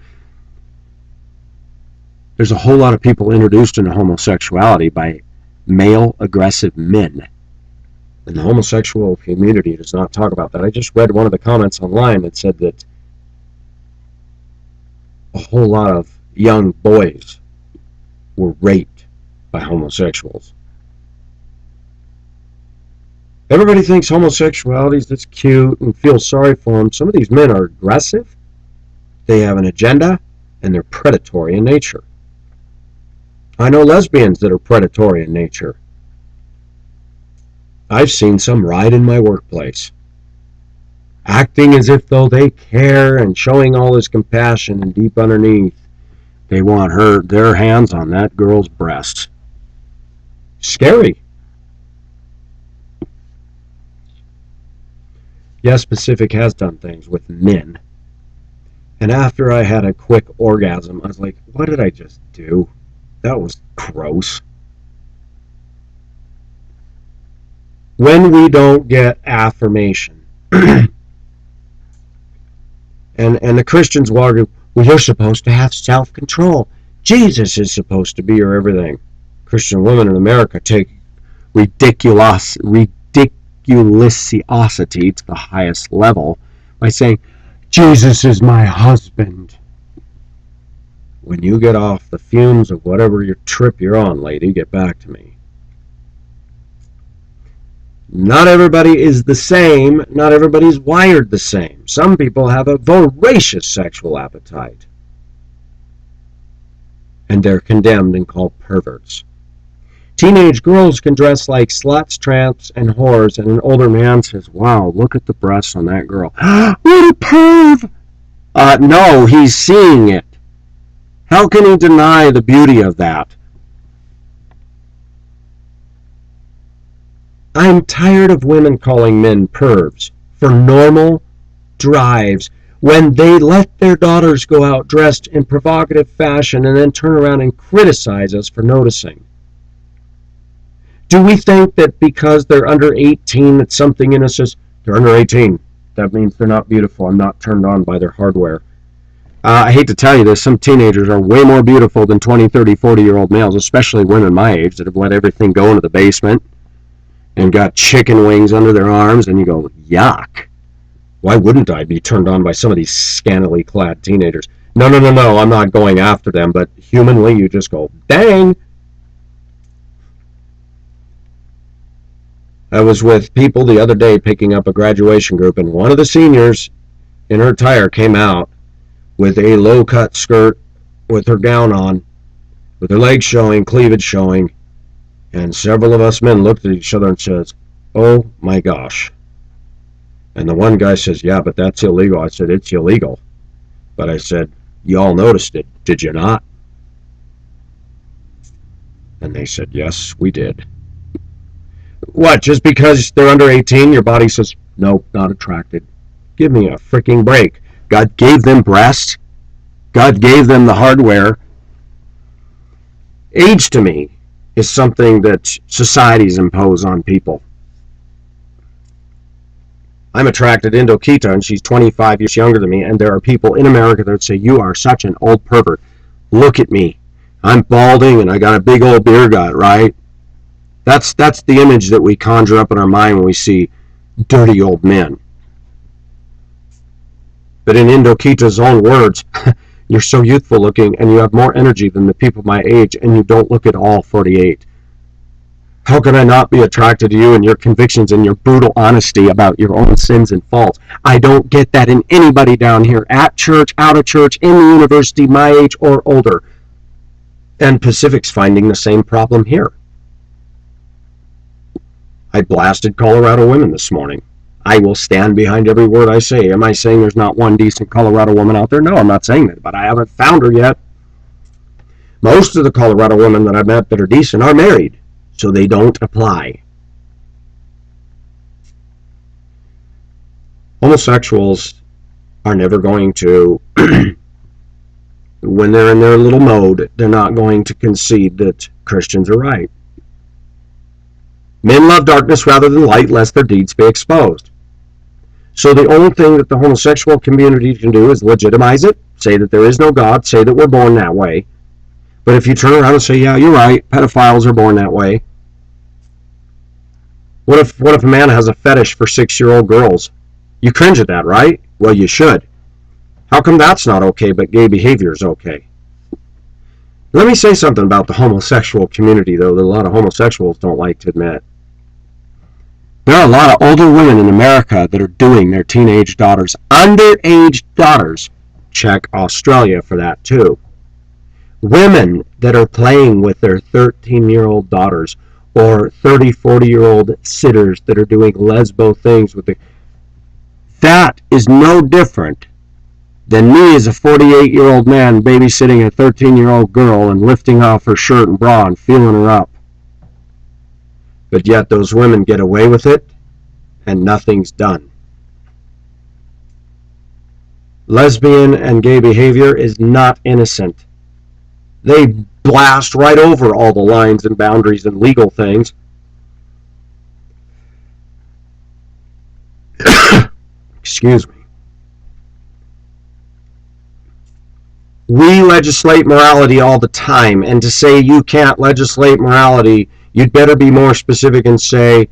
There's a whole lot of people introduced into homosexuality by male aggressive men. And the homosexual community does not talk about that. I just read one of the comments online that said that a whole lot of young boys were raped by homosexuals. Everybody thinks homosexuality is this cute and feels sorry for them. Some of these men are aggressive, they have an agenda, and they're predatory in nature. I know lesbians that are predatory in nature. I've seen some right in my workplace, acting as if though they care and showing all this compassion, and deep underneath they want their hands on that girl's breast. Scary. Yes, Pacific has done things with men. And after I had a quick orgasm, I was like, what did I just do? That was gross. When we don't get affirmation, and the Christians will argue, well, you're supposed to have self-control. Jesus is supposed to be your everything. Christian women in America take ridiculosity to the highest level by saying, Jesus is my husband. When you get off the fumes of whatever your trip you're on, lady, get back to me. Not everybody is the same. Not everybody's wired the same. Some people have a voracious sexual appetite, and they're condemned and called perverts. Teenage girls can dress like sluts, tramps, and whores, and an older man says, wow, look at the breasts on that girl. What a perv! No, he's seeing it. How can he deny the beauty of that? I'm tired of women calling men pervs for normal drives when they let their daughters go out dressed in provocative fashion and then turn around and criticize us for noticing. Do we think that because they're under 18 that something in us says, they're under 18, that means they're not beautiful, I'm not turned on by their hardware? I hate to tell you this, some teenagers are way more beautiful than 20, 30, 40-year-old males, especially women my age that have let everything go into the basement and got chicken wings under their arms, and you go, yuck. Why wouldn't I be turned on by some of these scantily clad teenagers? No, I'm not going after them, but humanly you just go, dang. I was with people the other day picking up a graduation group, and one of the seniors in her attire came out with a low-cut skirt with her gown on, with her legs showing, cleavage showing, and several of us men looked at each other and says, oh my gosh. And the one guy says, yeah, but that's illegal. I said, it's illegal. But I said, you all noticed it, did you not? And they said, yes, we did. What, just because they're under 18, your body says, nope, not attracted? Give me a freaking break. God gave them breasts. God gave them the hardware. Age, to me, is something that societies impose on people. I'm attracted to Indokita, and she's 25 years younger than me, and there are people in America that would say, you are such an old pervert. Look at me. I'm balding, and I got a big old beer gut, right? That's the image that we conjure up in our mind when we see dirty old men. But in Indokita's own words, you're so youthful looking, and you have more energy than the people my age, and you don't look at all 48. How can I not be attracted to you and your convictions and your brutal honesty about your own sins and faults? I don't get that in anybody down here, at church, out of church, in the university, my age or older. And Pacific's finding the same problem here. I blasted Colorado women this morning. I will stand behind every word I say. Am I saying there's not one decent Colorado woman out there? No, I'm not saying that, but I haven't found her yet. Most of the Colorado women that I've met that are decent are married, so they don't apply. Homosexuals are never going to, when they're in their little mode, they're not going to concede that Christians are right. Men love darkness rather than light, lest their deeds be exposed. So the only thing that the homosexual community can do is legitimize it, say that there is no God, say that we're born that way. But if you turn around and say, yeah, you're right, pedophiles are born that way. What if a man has a fetish for 6-year-old girls? You cringe at that, right? Well, you should. How come that's not okay, but gay behavior is okay? Let me say something about the homosexual community, though, that a lot of homosexuals don't like to admit. There are a lot of older women in America that are doing their teenage daughters, underage daughters. Check Australia for that, too. Women that are playing with their 13-year-old daughters, or 30, 40-year-old sitters that are doing lesbo things with that is no different than me as a 48-year-old man babysitting a 13-year-old girl and lifting off her shirt and bra and feeling her up. But yet those women get away with it and nothing's done. Lesbian and gay behavior is not innocent. They blast right over all the lines and boundaries and legal things. Excuse me. We legislate morality all the time, and to say you can't legislate morality, you'd better be more specific and say,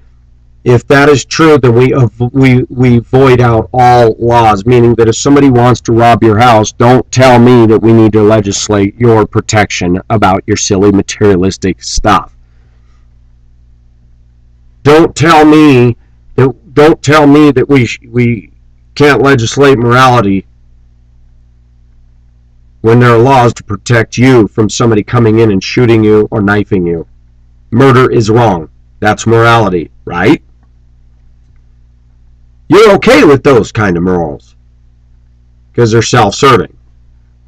if that is true, then we void out all laws, meaning that if somebody wants to rob your house, don't tell me that we need to legislate your protection about your silly materialistic stuff. Don't tell me that we can't legislate morality when there are laws to protect you from somebody coming in and shooting you or knifing you. Murder is wrong. That's morality, right? You're okay with those kind of morals because they're self-serving.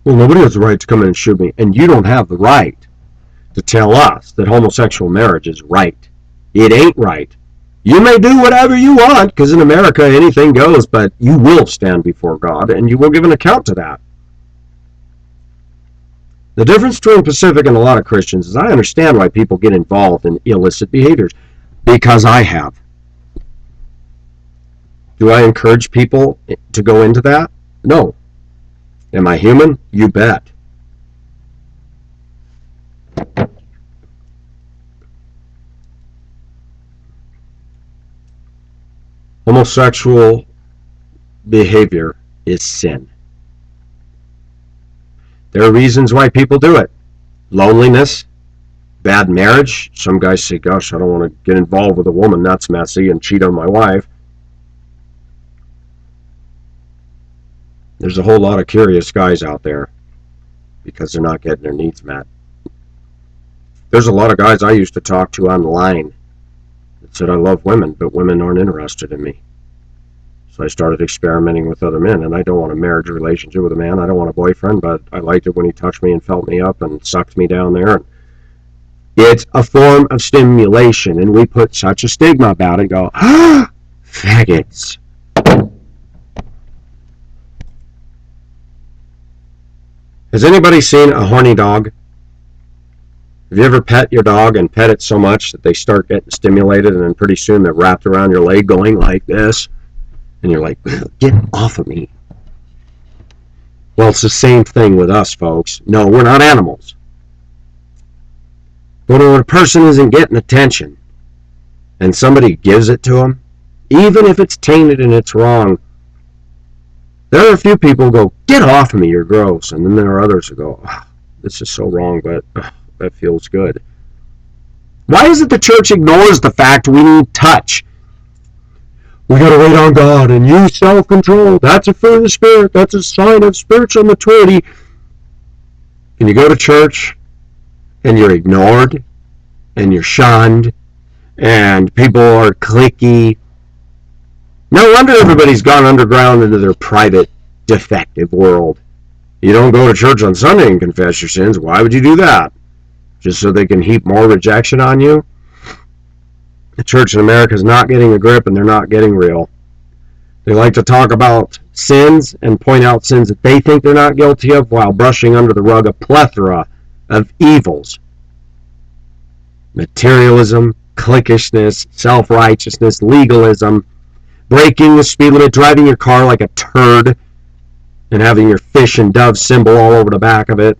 Well, nobody has the right to come in and shoot me, and you don't have the right to tell us that homosexual marriage is right. It ain't right. You may do whatever you want, because in America anything goes, but you will stand before God, and you will give an account to that. The difference between Pacific and a lot of Christians is I understand why people get involved in illicit behaviors, because I have. Do I encourage people to go into that? No. Am I human? You bet. Homosexual behavior is sin. There are reasons why people do it. Loneliness, bad marriage. Some guys say, gosh, I don't want to get involved with a woman that's messy and cheat on my wife. There's a whole lot of curious guys out there because they're not getting their needs met. There's a lot of guys I used to talk to online that said, I love women, but women aren't interested in me. So I started experimenting with other men, and I don't want a marriage relationship with a man. I don't want a boyfriend, but I liked it when he touched me and felt me up and sucked me down there. It's a form of stimulation, and we put such a stigma about it and go, ah, faggots. Has anybody seen a horny dog? Have you ever pet your dog and pet it so much that they start getting stimulated, and then pretty soon they're wrapped around your leg going like this? And you're like, get off of me. Well, it's the same thing with us, folks. No, we're not animals. But when a person isn't getting attention and somebody gives it to them, even if it's tainted and it's wrong, there are a few people who go, get off of me, you're gross. And then there are others who go, oh, this is so wrong, but that feels good. Why is it the church ignores the fact we need touch? We got to wait on God and use self-control. That's a fruit of the Spirit. That's a sign of spiritual maturity. And you go to church and you're ignored and you're shunned and people are cliquey. No wonder everybody's gone underground into their private, defective world. You don't go to church on Sunday and confess your sins. Why would you do that? Just so they can heap more rejection on you? The church in America is not getting a grip, and they're not getting real. They like to talk about sins and point out sins that they think they're not guilty of while brushing under the rug a plethora of evils. Materialism, cliquishness, self-righteousness, legalism, breaking the speed limit, driving your car like a turd, and having your fish and dove symbol all over the back of it.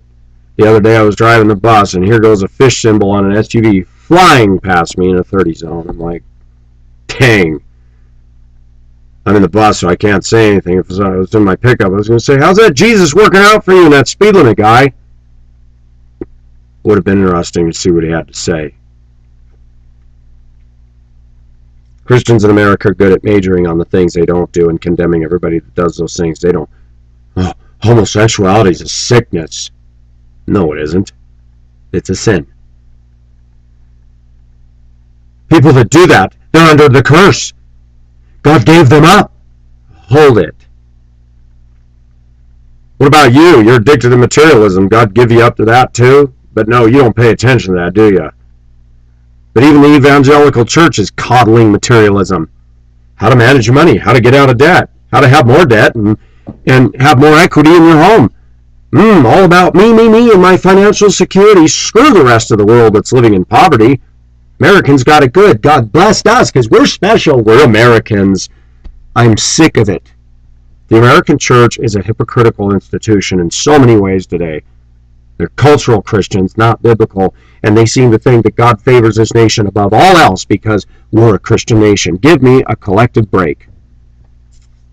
The other day I was driving the bus, and here goes a fish symbol on an SUV flying past me in a 30 zone. I'm like, dang. I'm in the bus, so I can't say anything. If I was in my pickup, I was going to say, how's that Jesus working out for you and that speed limit guy? Would have been interesting to see what he had to say. Christians in America are good at majoring on the things they don't do and condemning everybody that does those things. They don't, oh, homosexuality is a sickness. No, it isn't. It's a sin. People that do that, they're under the curse. God gave them up. Hold it. What about you? You're addicted to materialism. God give you up to that too? But no, you don't pay attention to that, do you? But even the evangelical church is coddling materialism. How to manage your money, how to get out of debt, how to have more debt and have more equity in your home. All about me, and my financial security. Screw the rest of the world that's living in poverty. Americans got it good. God blessed us because we're special. We're Americans. I'm sick of it. The American church is a hypocritical institution in so many ways today. They're cultural Christians, not biblical, and they seem to think that God favors this nation above all else because we're a Christian nation. Give me a collective break.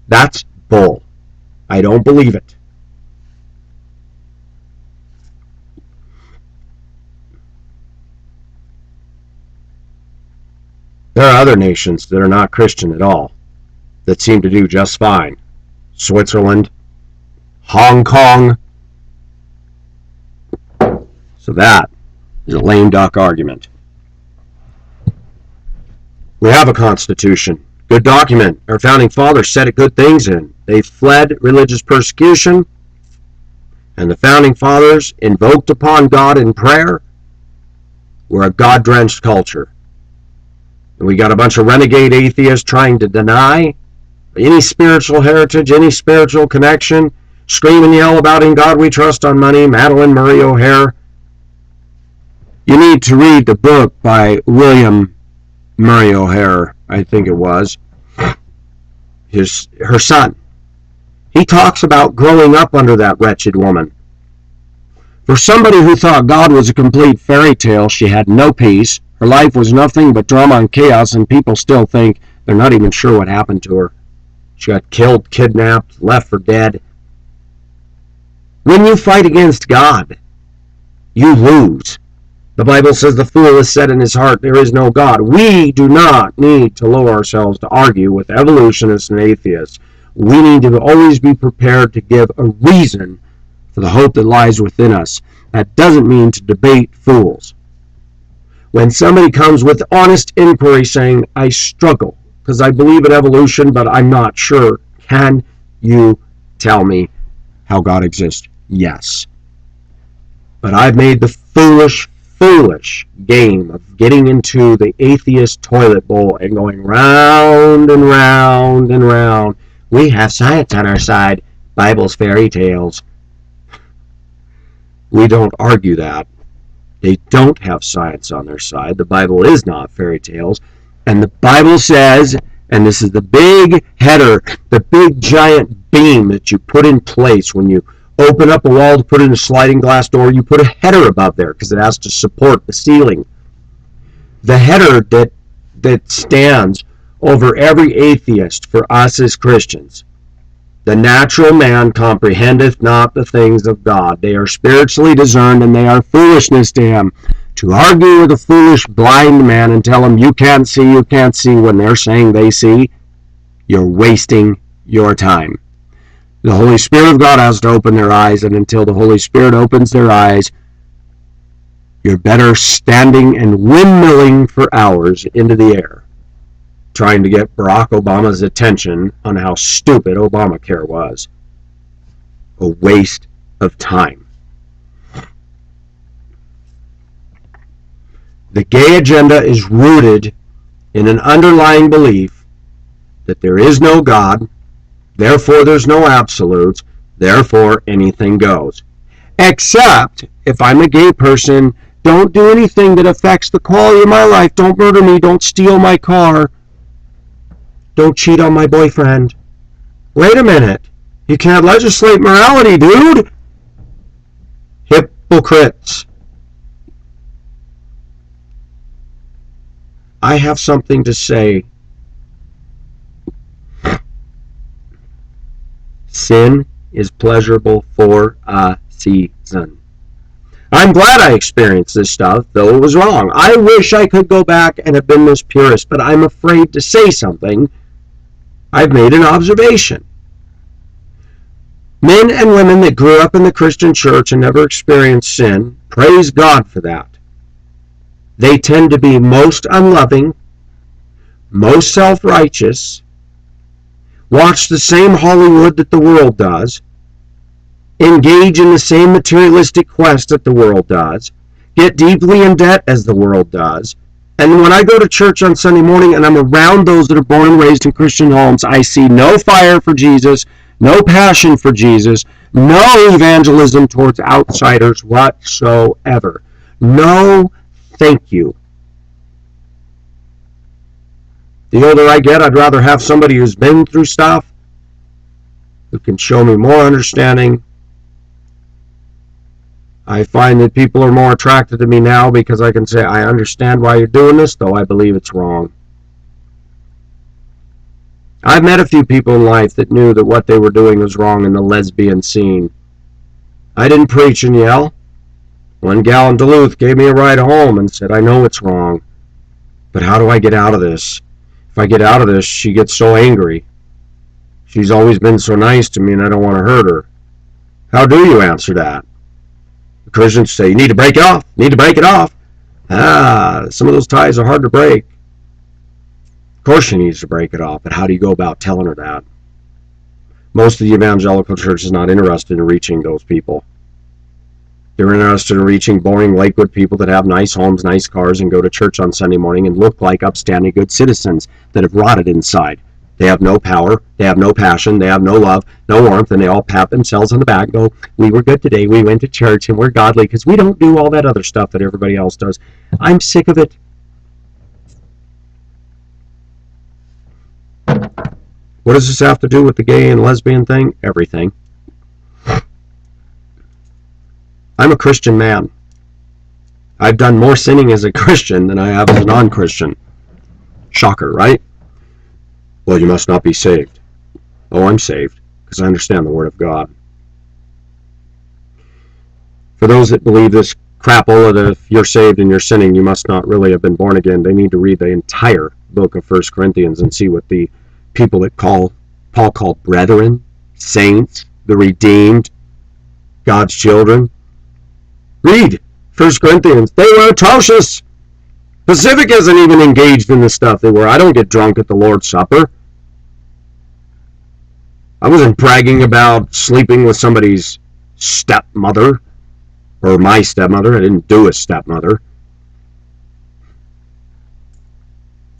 That's bull. I don't believe it. There are other nations that are not Christian at all that seem to do just fine. Switzerland, Hong Kong. So that is a lame duck argument. We have a constitution. Good document. Our founding fathers said good things in. They fled religious persecution, and the founding fathers invoked upon God in prayer. We're a God-drenched culture. And we got a bunch of renegade atheists trying to deny any spiritual heritage, any spiritual connection, scream and yell about In God We Trust on money, Madeline Murray O'Hare. You need to read the book by William Murray O'Hare, I think it was, her son. He talks about growing up under that wretched woman. For somebody who thought God was a complete fairy tale, she had no peace. Her life was nothing but drama and chaos, and people still think they're not even sure what happened to her. She got killed, kidnapped, left for dead. When you fight against God, you lose. The Bible says the fool has said in his heart, there is no God. We do not need to lower ourselves to argue with evolutionists and atheists. We need to always be prepared to give a reason for the hope that lies within us. That doesn't mean to debate fools. When somebody comes with honest inquiry saying, I struggle because I believe in evolution, but I'm not sure, can you tell me how God exists? Yes. But I've made the foolish, foolish game of getting into the atheist toilet bowl and going round and round and round. We have science on our side. Bible's fairy tales. We don't argue that. They don't have science on their side. The Bible is not fairy tales. And the Bible says, and this is the big header, the big giant beam that you put in place when you open up a wall to put in a sliding glass door, you put a header above there because it has to support the ceiling. The header that stands over every atheist for us as Christians. The natural man comprehendeth not the things of God. They are spiritually discerned, and they are foolishness to him. To argue with a foolish blind man and tell him you can't see when they're saying they see, you're wasting your time. The Holy Spirit of God has to open their eyes, and until the Holy Spirit opens their eyes, you're better standing and windmilling for hours into the air, trying to get Barack Obama's attention on how stupid Obamacare was. A waste of time. The gay agenda is rooted in an underlying belief that there is no God, therefore there's no absolutes, therefore anything goes. Except, if I'm a gay person, don't do anything that affects the quality of my life. Don't murder me, don't steal my car. Don't cheat on my boyfriend. Wait a minute. You can't legislate morality, dude. Hypocrites. I have something to say. Sin is pleasurable for a season. I'm glad I experienced this stuff, though it was wrong. I wish I could go back and have been this purist, but I'm afraid to say something. I've made an observation. Men and women that grew up in the Christian church and never experienced sin, praise God for that. They tend to be most unloving, most self-righteous, watch the same Hollywood that the world does, engage in the same materialistic quest that the world does, get deeply in debt as the world does. And when I go to church on Sunday morning and I'm around those that are born and raised in Christian homes, I see no fire for Jesus, no passion for Jesus, no evangelism towards outsiders whatsoever. No, thank you. The older I get, I'd rather have somebody who's been through stuff, who can show me more understanding. I find that people are more attracted to me now because I can say, I understand why you're doing this, though I believe it's wrong. I've met a few people in life that knew that what they were doing was wrong in the lesbian scene. I didn't preach and yell. One gal in Duluth gave me a ride home and said, I know it's wrong, but how do I get out of this? If I get out of this, she gets so angry. She's always been so nice to me and I don't want to hurt her. How do you answer that? The Christians say, you need to break it off, need to break it off. Some of those ties are hard to break. Of course she needs to break it off, but how do you go about telling her that? Most of the evangelical church is not interested in reaching those people. They're interested in reaching boring Lakewood people that have nice homes, nice cars, and go to church on Sunday morning and look like upstanding good citizens that have rotted inside. They have no power, they have no passion, they have no love, no warmth, and they all pat themselves on the back and go, we were good today, we went to church, and we're godly, because we don't do all that other stuff that everybody else does. I'm sick of it. What does this have to do with the gay and lesbian thing? Everything. I'm a Christian man. I've done more sinning as a Christian than I have as a non-Christian. Shocker, right? Well, you must not be saved. Oh, I'm saved, because I understand the Word of God. For those that believe this crapola that if you're saved and you're sinning, you must not really have been born again, they need to read the entire book of 1 Corinthians and see what the people that Paul called brethren, saints, the redeemed, God's children. Read 1 Corinthians. They were atrocious. Pacific isn't even engaged in the stuff they were. I don't get drunk at the Lord's Supper. I wasn't bragging about sleeping with somebody's stepmother or my stepmother. I didn't do a stepmother.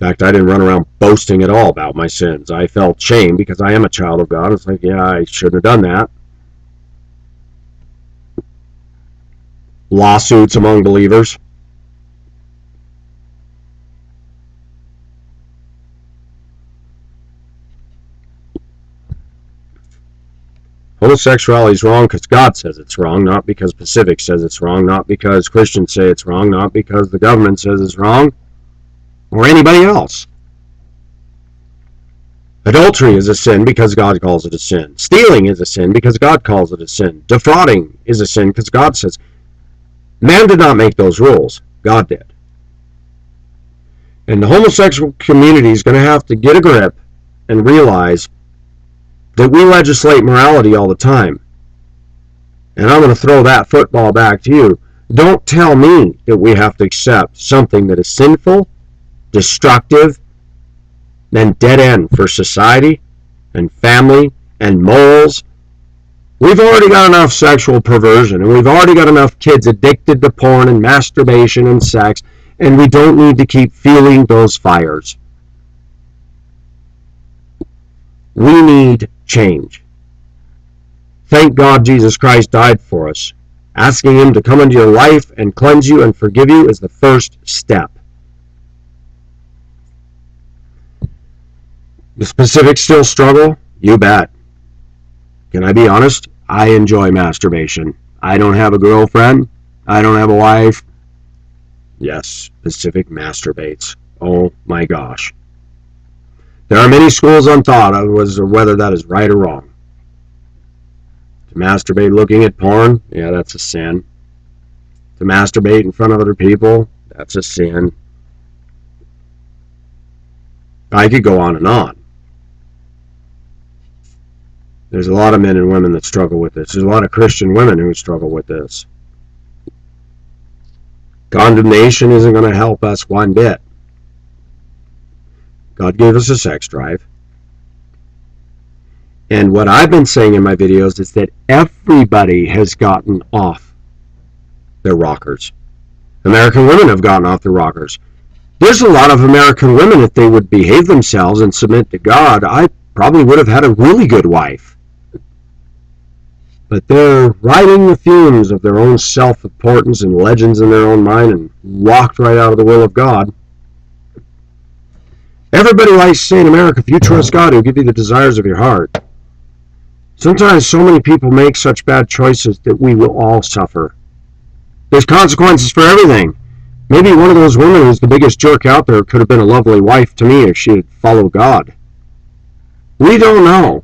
In fact, I didn't run around boasting at all about my sins. I felt shame because I am a child of God. It's like, yeah, I shouldn't have done that. Lawsuits among believers. Homosexuality is wrong because God says it's wrong, not because Pacific says it's wrong, not because Christians say it's wrong, not because the government says it's wrong, or anybody else. Adultery is a sin because God calls it a sin. Stealing is a sin because God calls it a sin. Defrauding is a sin because God says. Man did not make those rules. God did. And the homosexual community is going to have to get a grip and realize that we legislate morality all the time. And I'm going to throw that football back to you. Don't tell me that we have to accept something that is sinful, destructive, and dead end for society and family and morals. We've already got enough sexual perversion, and we've already got enough kids addicted to porn and masturbation and sex, and we don't need to keep fueling those fires. We need change. Thank God Jesus Christ died for us. Asking Him to come into your life and cleanse you and forgive you is the first step. The specifics still struggle? You bet. Can I be honest? I enjoy masturbation. I don't have a girlfriend. I don't have a wife. Yes, Pacific masturbates. Oh my gosh. There are many schools on thought as to whether that is right or wrong. To masturbate looking at porn? Yeah, that's a sin. To masturbate in front of other people? That's a sin. I could go on and on. There's a lot of men and women that struggle with this. There's a lot of Christian women who struggle with this. Condemnation isn't going to help us one bit. God gave us a sex drive. And what I've been saying in my videos is that everybody has gotten off their rockers. American women have gotten off their rockers. There's a lot of American women, if they would behave themselves and submit to God, I probably would have had a really good wife. But they're riding the fumes of their own self-importance and legends in their own mind and walked right out of the will of God. Everybody likes to say in America, if you trust God, He'll give you the desires of your heart. Sometimes so many people make such bad choices that we will all suffer. There's consequences for everything. Maybe one of those women who's the biggest jerk out there could have been a lovely wife to me if she had followed God. We don't know.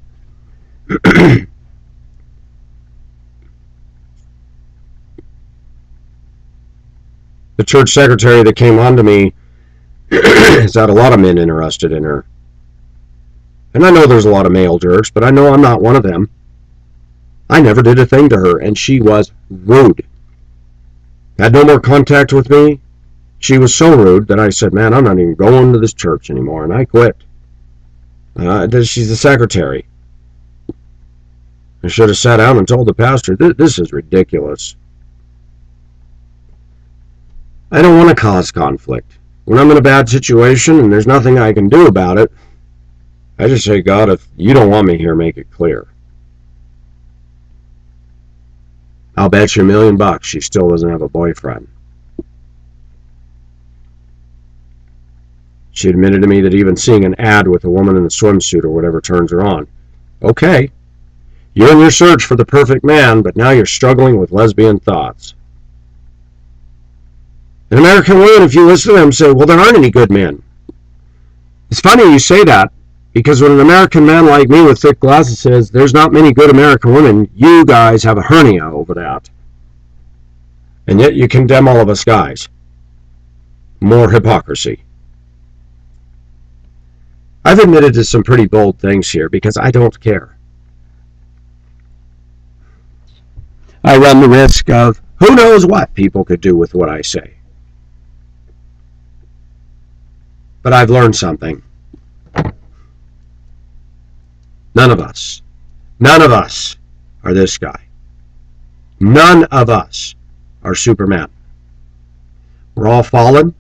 The church secretary that came on to me has had a lot of men interested in her. And I know there's a lot of male jerks, but I know I'm not one of them. I never did a thing to her, and she was rude. Had no more contact with me. She was so rude that I said, man, I'm not even going to this church anymore, and I quit. She's the secretary. I should have sat down and told the pastor, this is ridiculous. I don't want to cause conflict. When I'm in a bad situation and there's nothing I can do about it, I just say, God, if you don't want me here, make it clear. I'll bet you $1 million she still doesn't have a boyfriend. She admitted to me that even seeing an ad with a woman in a swimsuit or whatever turns her on. Okay, you're in your search for the perfect man, but now you're struggling with lesbian thoughts. And American women, if you listen to them, say, well, there aren't any good men. It's funny you say that, because when an American man like me with thick glasses says, there's not many good American women, you guys have a hernia over that. And yet you condemn all of us guys. More hypocrisy. I've admitted to some pretty bold things here because I don't care. I run the risk of who knows what people could do with what I say. But I've learned something. None of us are this guy. None of us are Superman. We're all fallen.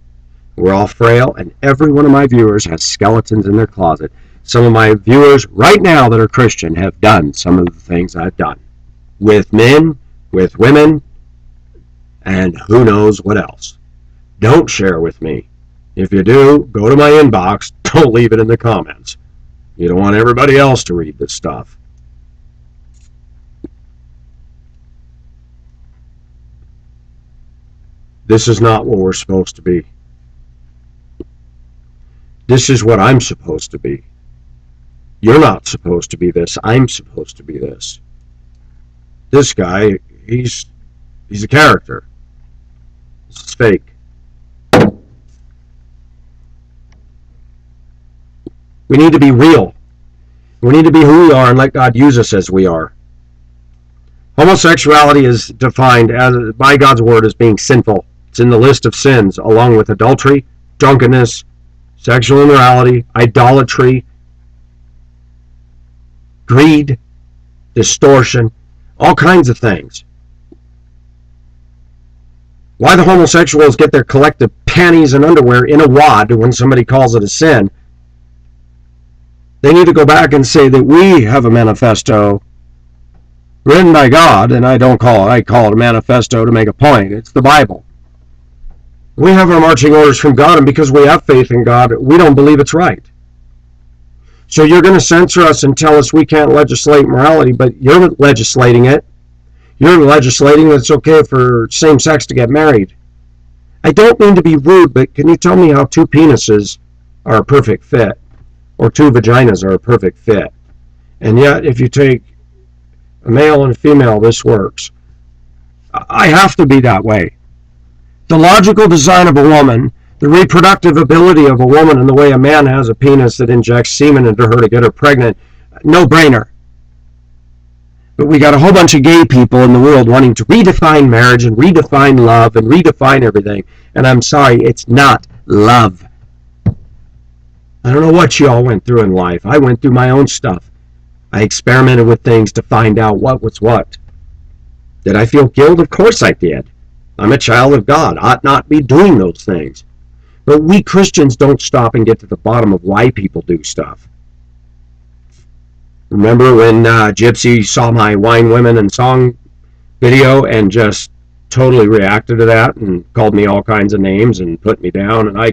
We're all frail, and every one of my viewers has skeletons in their closet. Some of my viewers right now that are Christian have done some of the things I've done. With men, with women, and who knows what else. Don't share with me. If you do, go to my inbox. Don't leave it in the comments. You don't want everybody else to read this stuff. This is not what we're supposed to be. This is what I'm supposed to be. You're not supposed to be this. I'm supposed to be this. This guy, he's a character. This is fake. We need to be real. We need to be who we are and let God use us as we are. Homosexuality is defined as, by God's word, as being sinful. It's in the list of sins, along with adultery, drunkenness, sexual immorality, idolatry, greed, distortion, all kinds of things. Why the homosexuals get their collective panties and underwear in a wad when somebody calls it a sin, they need to go back and say that we have a manifesto written by God, and I call it a manifesto to make a point. It's the Bible. We have our marching orders from God, and because we have faith in God, we don't believe it's right. So you're going to censor us and tell us we can't legislate morality, but you're legislating it. You're legislating that it's okay for same-sex to get married. I don't mean to be rude, but can you tell me how two penises are a perfect fit? Or two vaginas are a perfect fit? And yet, if you take a male and a female, this works. I have to be that way. The logical design of a woman, the reproductive ability of a woman, and the way a man has a penis that injects semen into her to get her pregnant, no-brainer. But we got a whole bunch of gay people in the world wanting to redefine marriage and redefine love and redefine everything. And I'm sorry, it's not love. I don't know what you all went through in life. I went through my own stuff. I experimented with things to find out what was what. Did I feel guilt? Of course I did. I'm a child of God. I ought not be doing those things. But we Christians don't stop and get to the bottom of why people do stuff. Remember when Gypsy saw my Wine, Women, and Song video and just totally reacted to that and called me all kinds of names and put me down, and I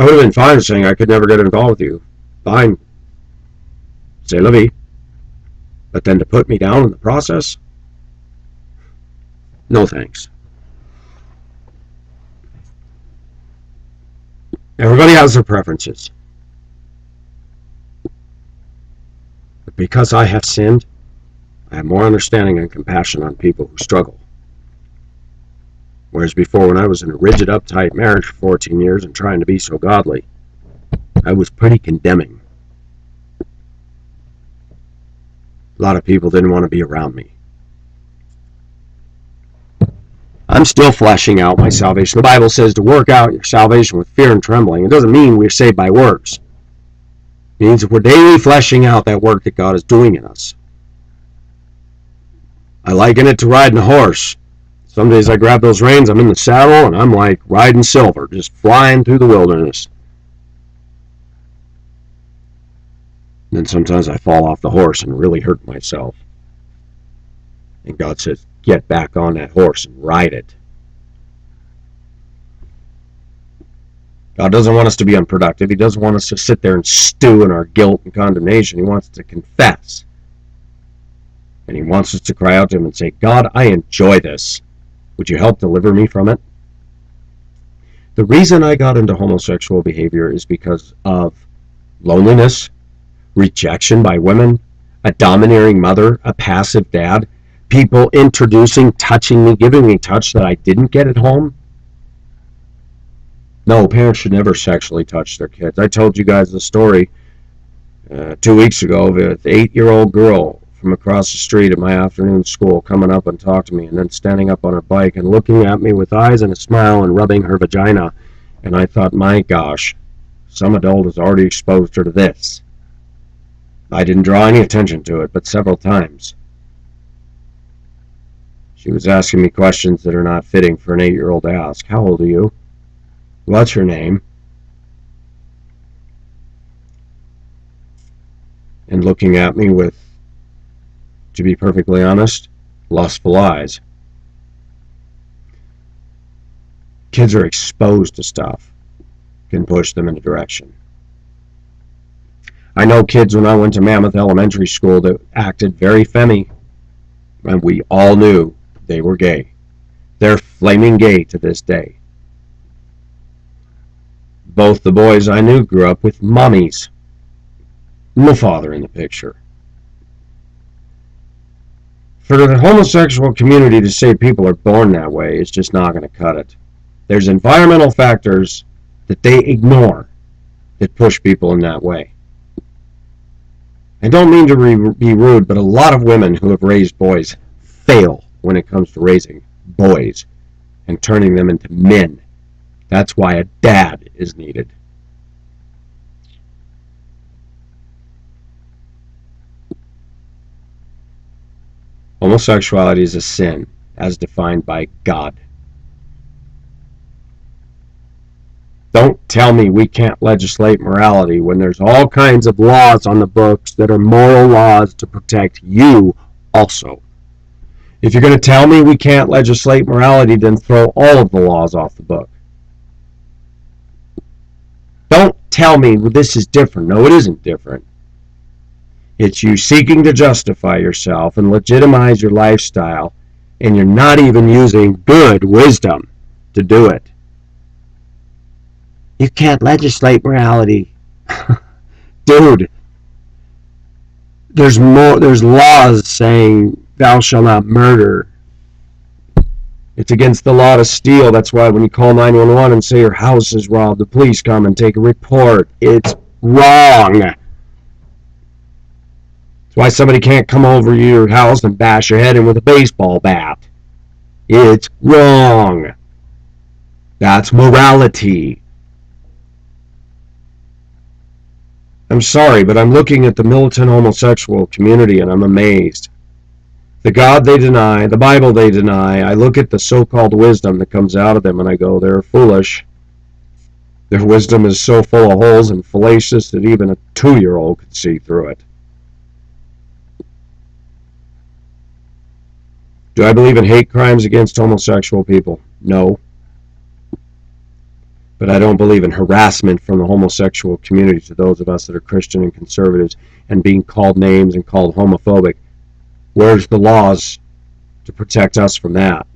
would have been fine saying I could never get involved with you. Fine. C'est la vie. But then to put me down in the process? No thanks. Everybody has their preferences. But because I have sinned, I have more understanding and compassion on people who struggle. Whereas before, when I was in a rigid, uptight marriage for 14 years and trying to be so godly, I was pretty condemning. A lot of people didn't want to be around me. I'm still fleshing out my salvation. The Bible says to work out your salvation with fear and trembling. It doesn't mean we're saved by works. It means that we're daily fleshing out that work that God is doing in us. I liken it to riding a horse. Some days I grab those reins, I'm in the saddle, and I'm like riding silver, just flying through the wilderness. And then sometimes I fall off the horse and really hurt myself. And God says, get back on that horse and ride it. God doesn't want us to be unproductive. He doesn't want us to sit there and stew in our guilt and condemnation. He wants us to confess. And he wants us to cry out to him and say, God, I enjoy this. Would you help deliver me from it? The reason I got into homosexual behavior is because of loneliness, rejection by women, a domineering mother, a passive dad, people introducing, touching me, giving me touch that I didn't get at home. No, parents should never sexually touch their kids. I told you guys the story 2 weeks ago of an 8-year-old girl from across the street at my afternoon school coming up and talking to me and then standing up on her bike and looking at me with eyes and a smile and rubbing her vagina. And I thought, my gosh, some adult has already exposed her to this. I didn't draw any attention to it, but several times. She was asking me questions that are not fitting for an 8-year-old to ask. How old are you? What's her name? And looking at me with, to be perfectly honest, lustful eyes. Kids are exposed to stuff, can push them in a direction. I know kids when I went to Mammoth Elementary School that acted very femmy, and we all knew they were gay. They're flaming gay to this day. Both the boys I knew grew up with mummies. No father in the picture. For the homosexual community to say people are born that way is just not going to cut it. There's environmental factors that they ignore that push people in that way. I don't mean to be rude, but a lot of women who have raised boys fail when it comes to raising boys and turning them into men. That's why a dad is needed. Homosexuality is a sin, as defined by God. Don't tell me we can't legislate morality when there's all kinds of laws on the books that are moral laws to protect you also. If you're going to tell me we can't legislate morality, then throw all of the laws off the book. Don't tell me this is different. No, it isn't different. It's you seeking to justify yourself and legitimize your lifestyle, and you're not even using good wisdom to do it. You can't legislate morality. Dude, there's laws saying thou shalt not murder. It's against the law to steal. That's why when you call 911 and say your house is robbed, the police come and take a report. It's wrong. That's why somebody can't come over your house and bash your head in with a baseball bat. It's wrong. That's morality. I'm sorry, but I'm looking at the militant homosexual community and I'm amazed. The God they deny, the Bible they deny, I look at the so-called wisdom that comes out of them and I go, they're foolish. Their wisdom is so full of holes and fallacious that even a 2-year-old could see through it. Do I believe in hate crimes against homosexual people? No. But I don't believe in harassment from the homosexual community to those of us that are Christian and conservatives and being called names and called homophobic. Where's the laws to protect us from that?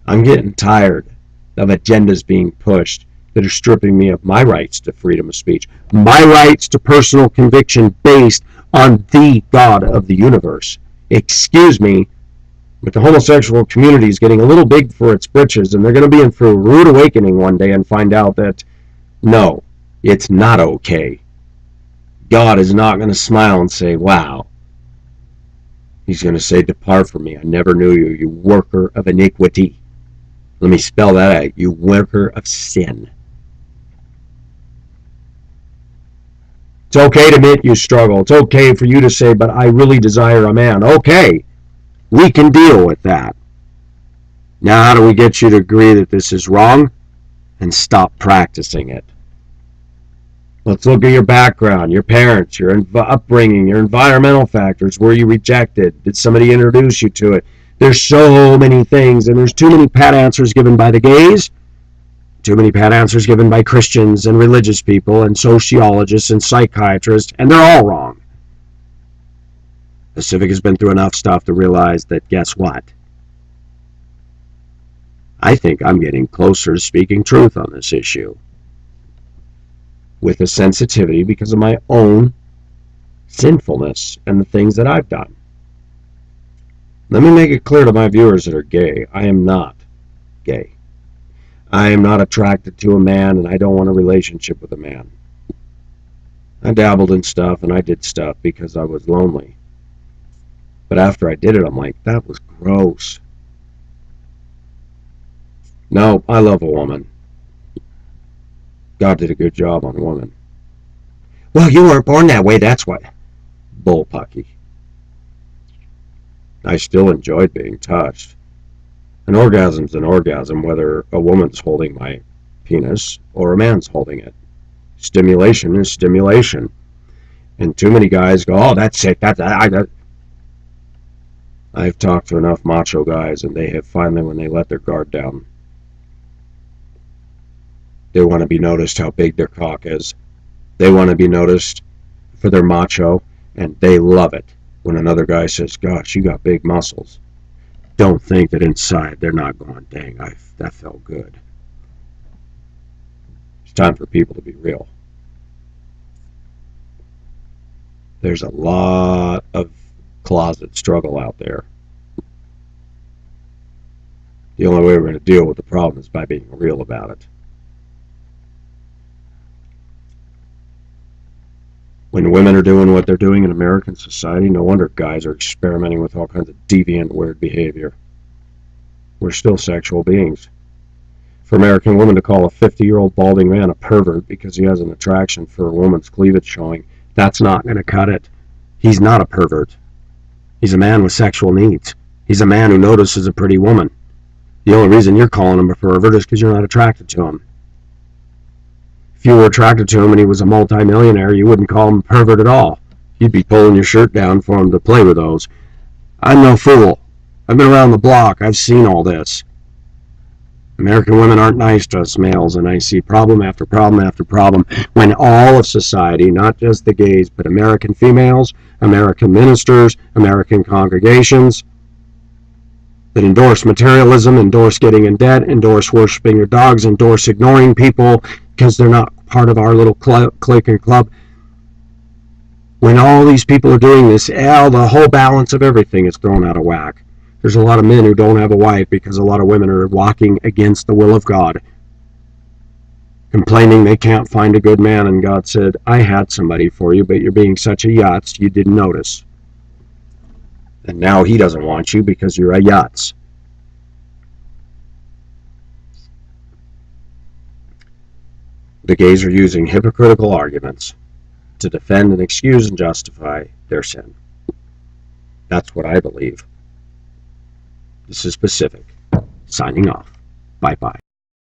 I'm getting tired of agendas being pushed that are stripping me of my rights to freedom of speech, my rights to personal conviction based on the God of the universe. Excuse me, but the homosexual community is getting a little big for its britches, and they're going to be in for a rude awakening one day and find out that, no, it's not okay. God is not going to smile and say, wow. He's going to say, depart from me. I never knew you, you worker of iniquity. Let me spell that out. You worker of sin. It's okay to admit you struggle. It's okay for you to say, but I really desire a man. Okay, we can deal with that. Now, how do we get you to agree that this is wrong and stop practicing it? Let's look at your background, your parents, your upbringing, your environmental factors. Were you rejected? Did somebody introduce you to it? There's so many things, and there's too many pat answers given by the gays, too many pat answers given by Christians and religious people and sociologists and psychiatrists, and they're all wrong. The Civic has been through enough stuff to realize that, guess what? I think I'm getting closer to speaking truth on this issue with a sensitivity because of my own sinfulness and the things that I've done. Let me make it clear to my viewers that are gay, I am not gay. I am not attracted to a man, and I don't want a relationship with a man. I dabbled in stuff, and I did stuff because I was lonely. But after I did it, I'm like, that was gross. No, I love a woman. God did a good job on a woman. Well, you weren't born that way, that's why. Bullpucky. I still enjoyed being touched. An orgasm's an orgasm, whether a woman's holding my penis or a man's holding it. Stimulation is stimulation. And too many guys go, oh, that's sick. I've talked to enough macho guys, and they have finally, when they let their guard down, they want to be noticed how big their cock is. They want to be noticed for their macho, and they love it when another guy says, gosh, you got big muscles. Don't think that inside they're not going, dang, that felt good. It's time for people to be real. There's a lot of closet struggle out there. The only way we're going to deal with the problem is by being real about it. When women are doing what they're doing in American society, no wonder guys are experimenting with all kinds of deviant, weird behavior. We're still sexual beings. For American women to call a 50-year-old balding man a pervert because he has an attraction for a woman's cleavage showing, that's not going to cut it. He's not a pervert. He's a man with sexual needs. He's a man who notices a pretty woman. The only reason you're calling him a pervert is because you're not attracted to him. If you were attracted to him and he was a multimillionaire, you wouldn't call him a pervert at all. You'd be pulling your shirt down for him to play with those. I'm no fool. I've been around the block. I've seen all this. American women aren't nice to us males, and I see problem after problem after problem when all of society, not just the gays, but American females, American ministers, American congregations, that endorse materialism, endorse getting in debt, endorse worshiping your dogs, endorse ignoring people because they're not part of our little clique and club. When all these people are doing this, the whole balance of everything is thrown out of whack. There's a lot of men who don't have a wife because a lot of women are walking against the will of God, complaining they can't find a good man, and God said, I had somebody for you, but you're being such a yutz, you didn't notice. And now he doesn't want you because you're a yutz. The gays are using hypocritical arguments to defend and excuse and justify their sin. That's what I believe. This is Pacific, signing off. Bye-bye.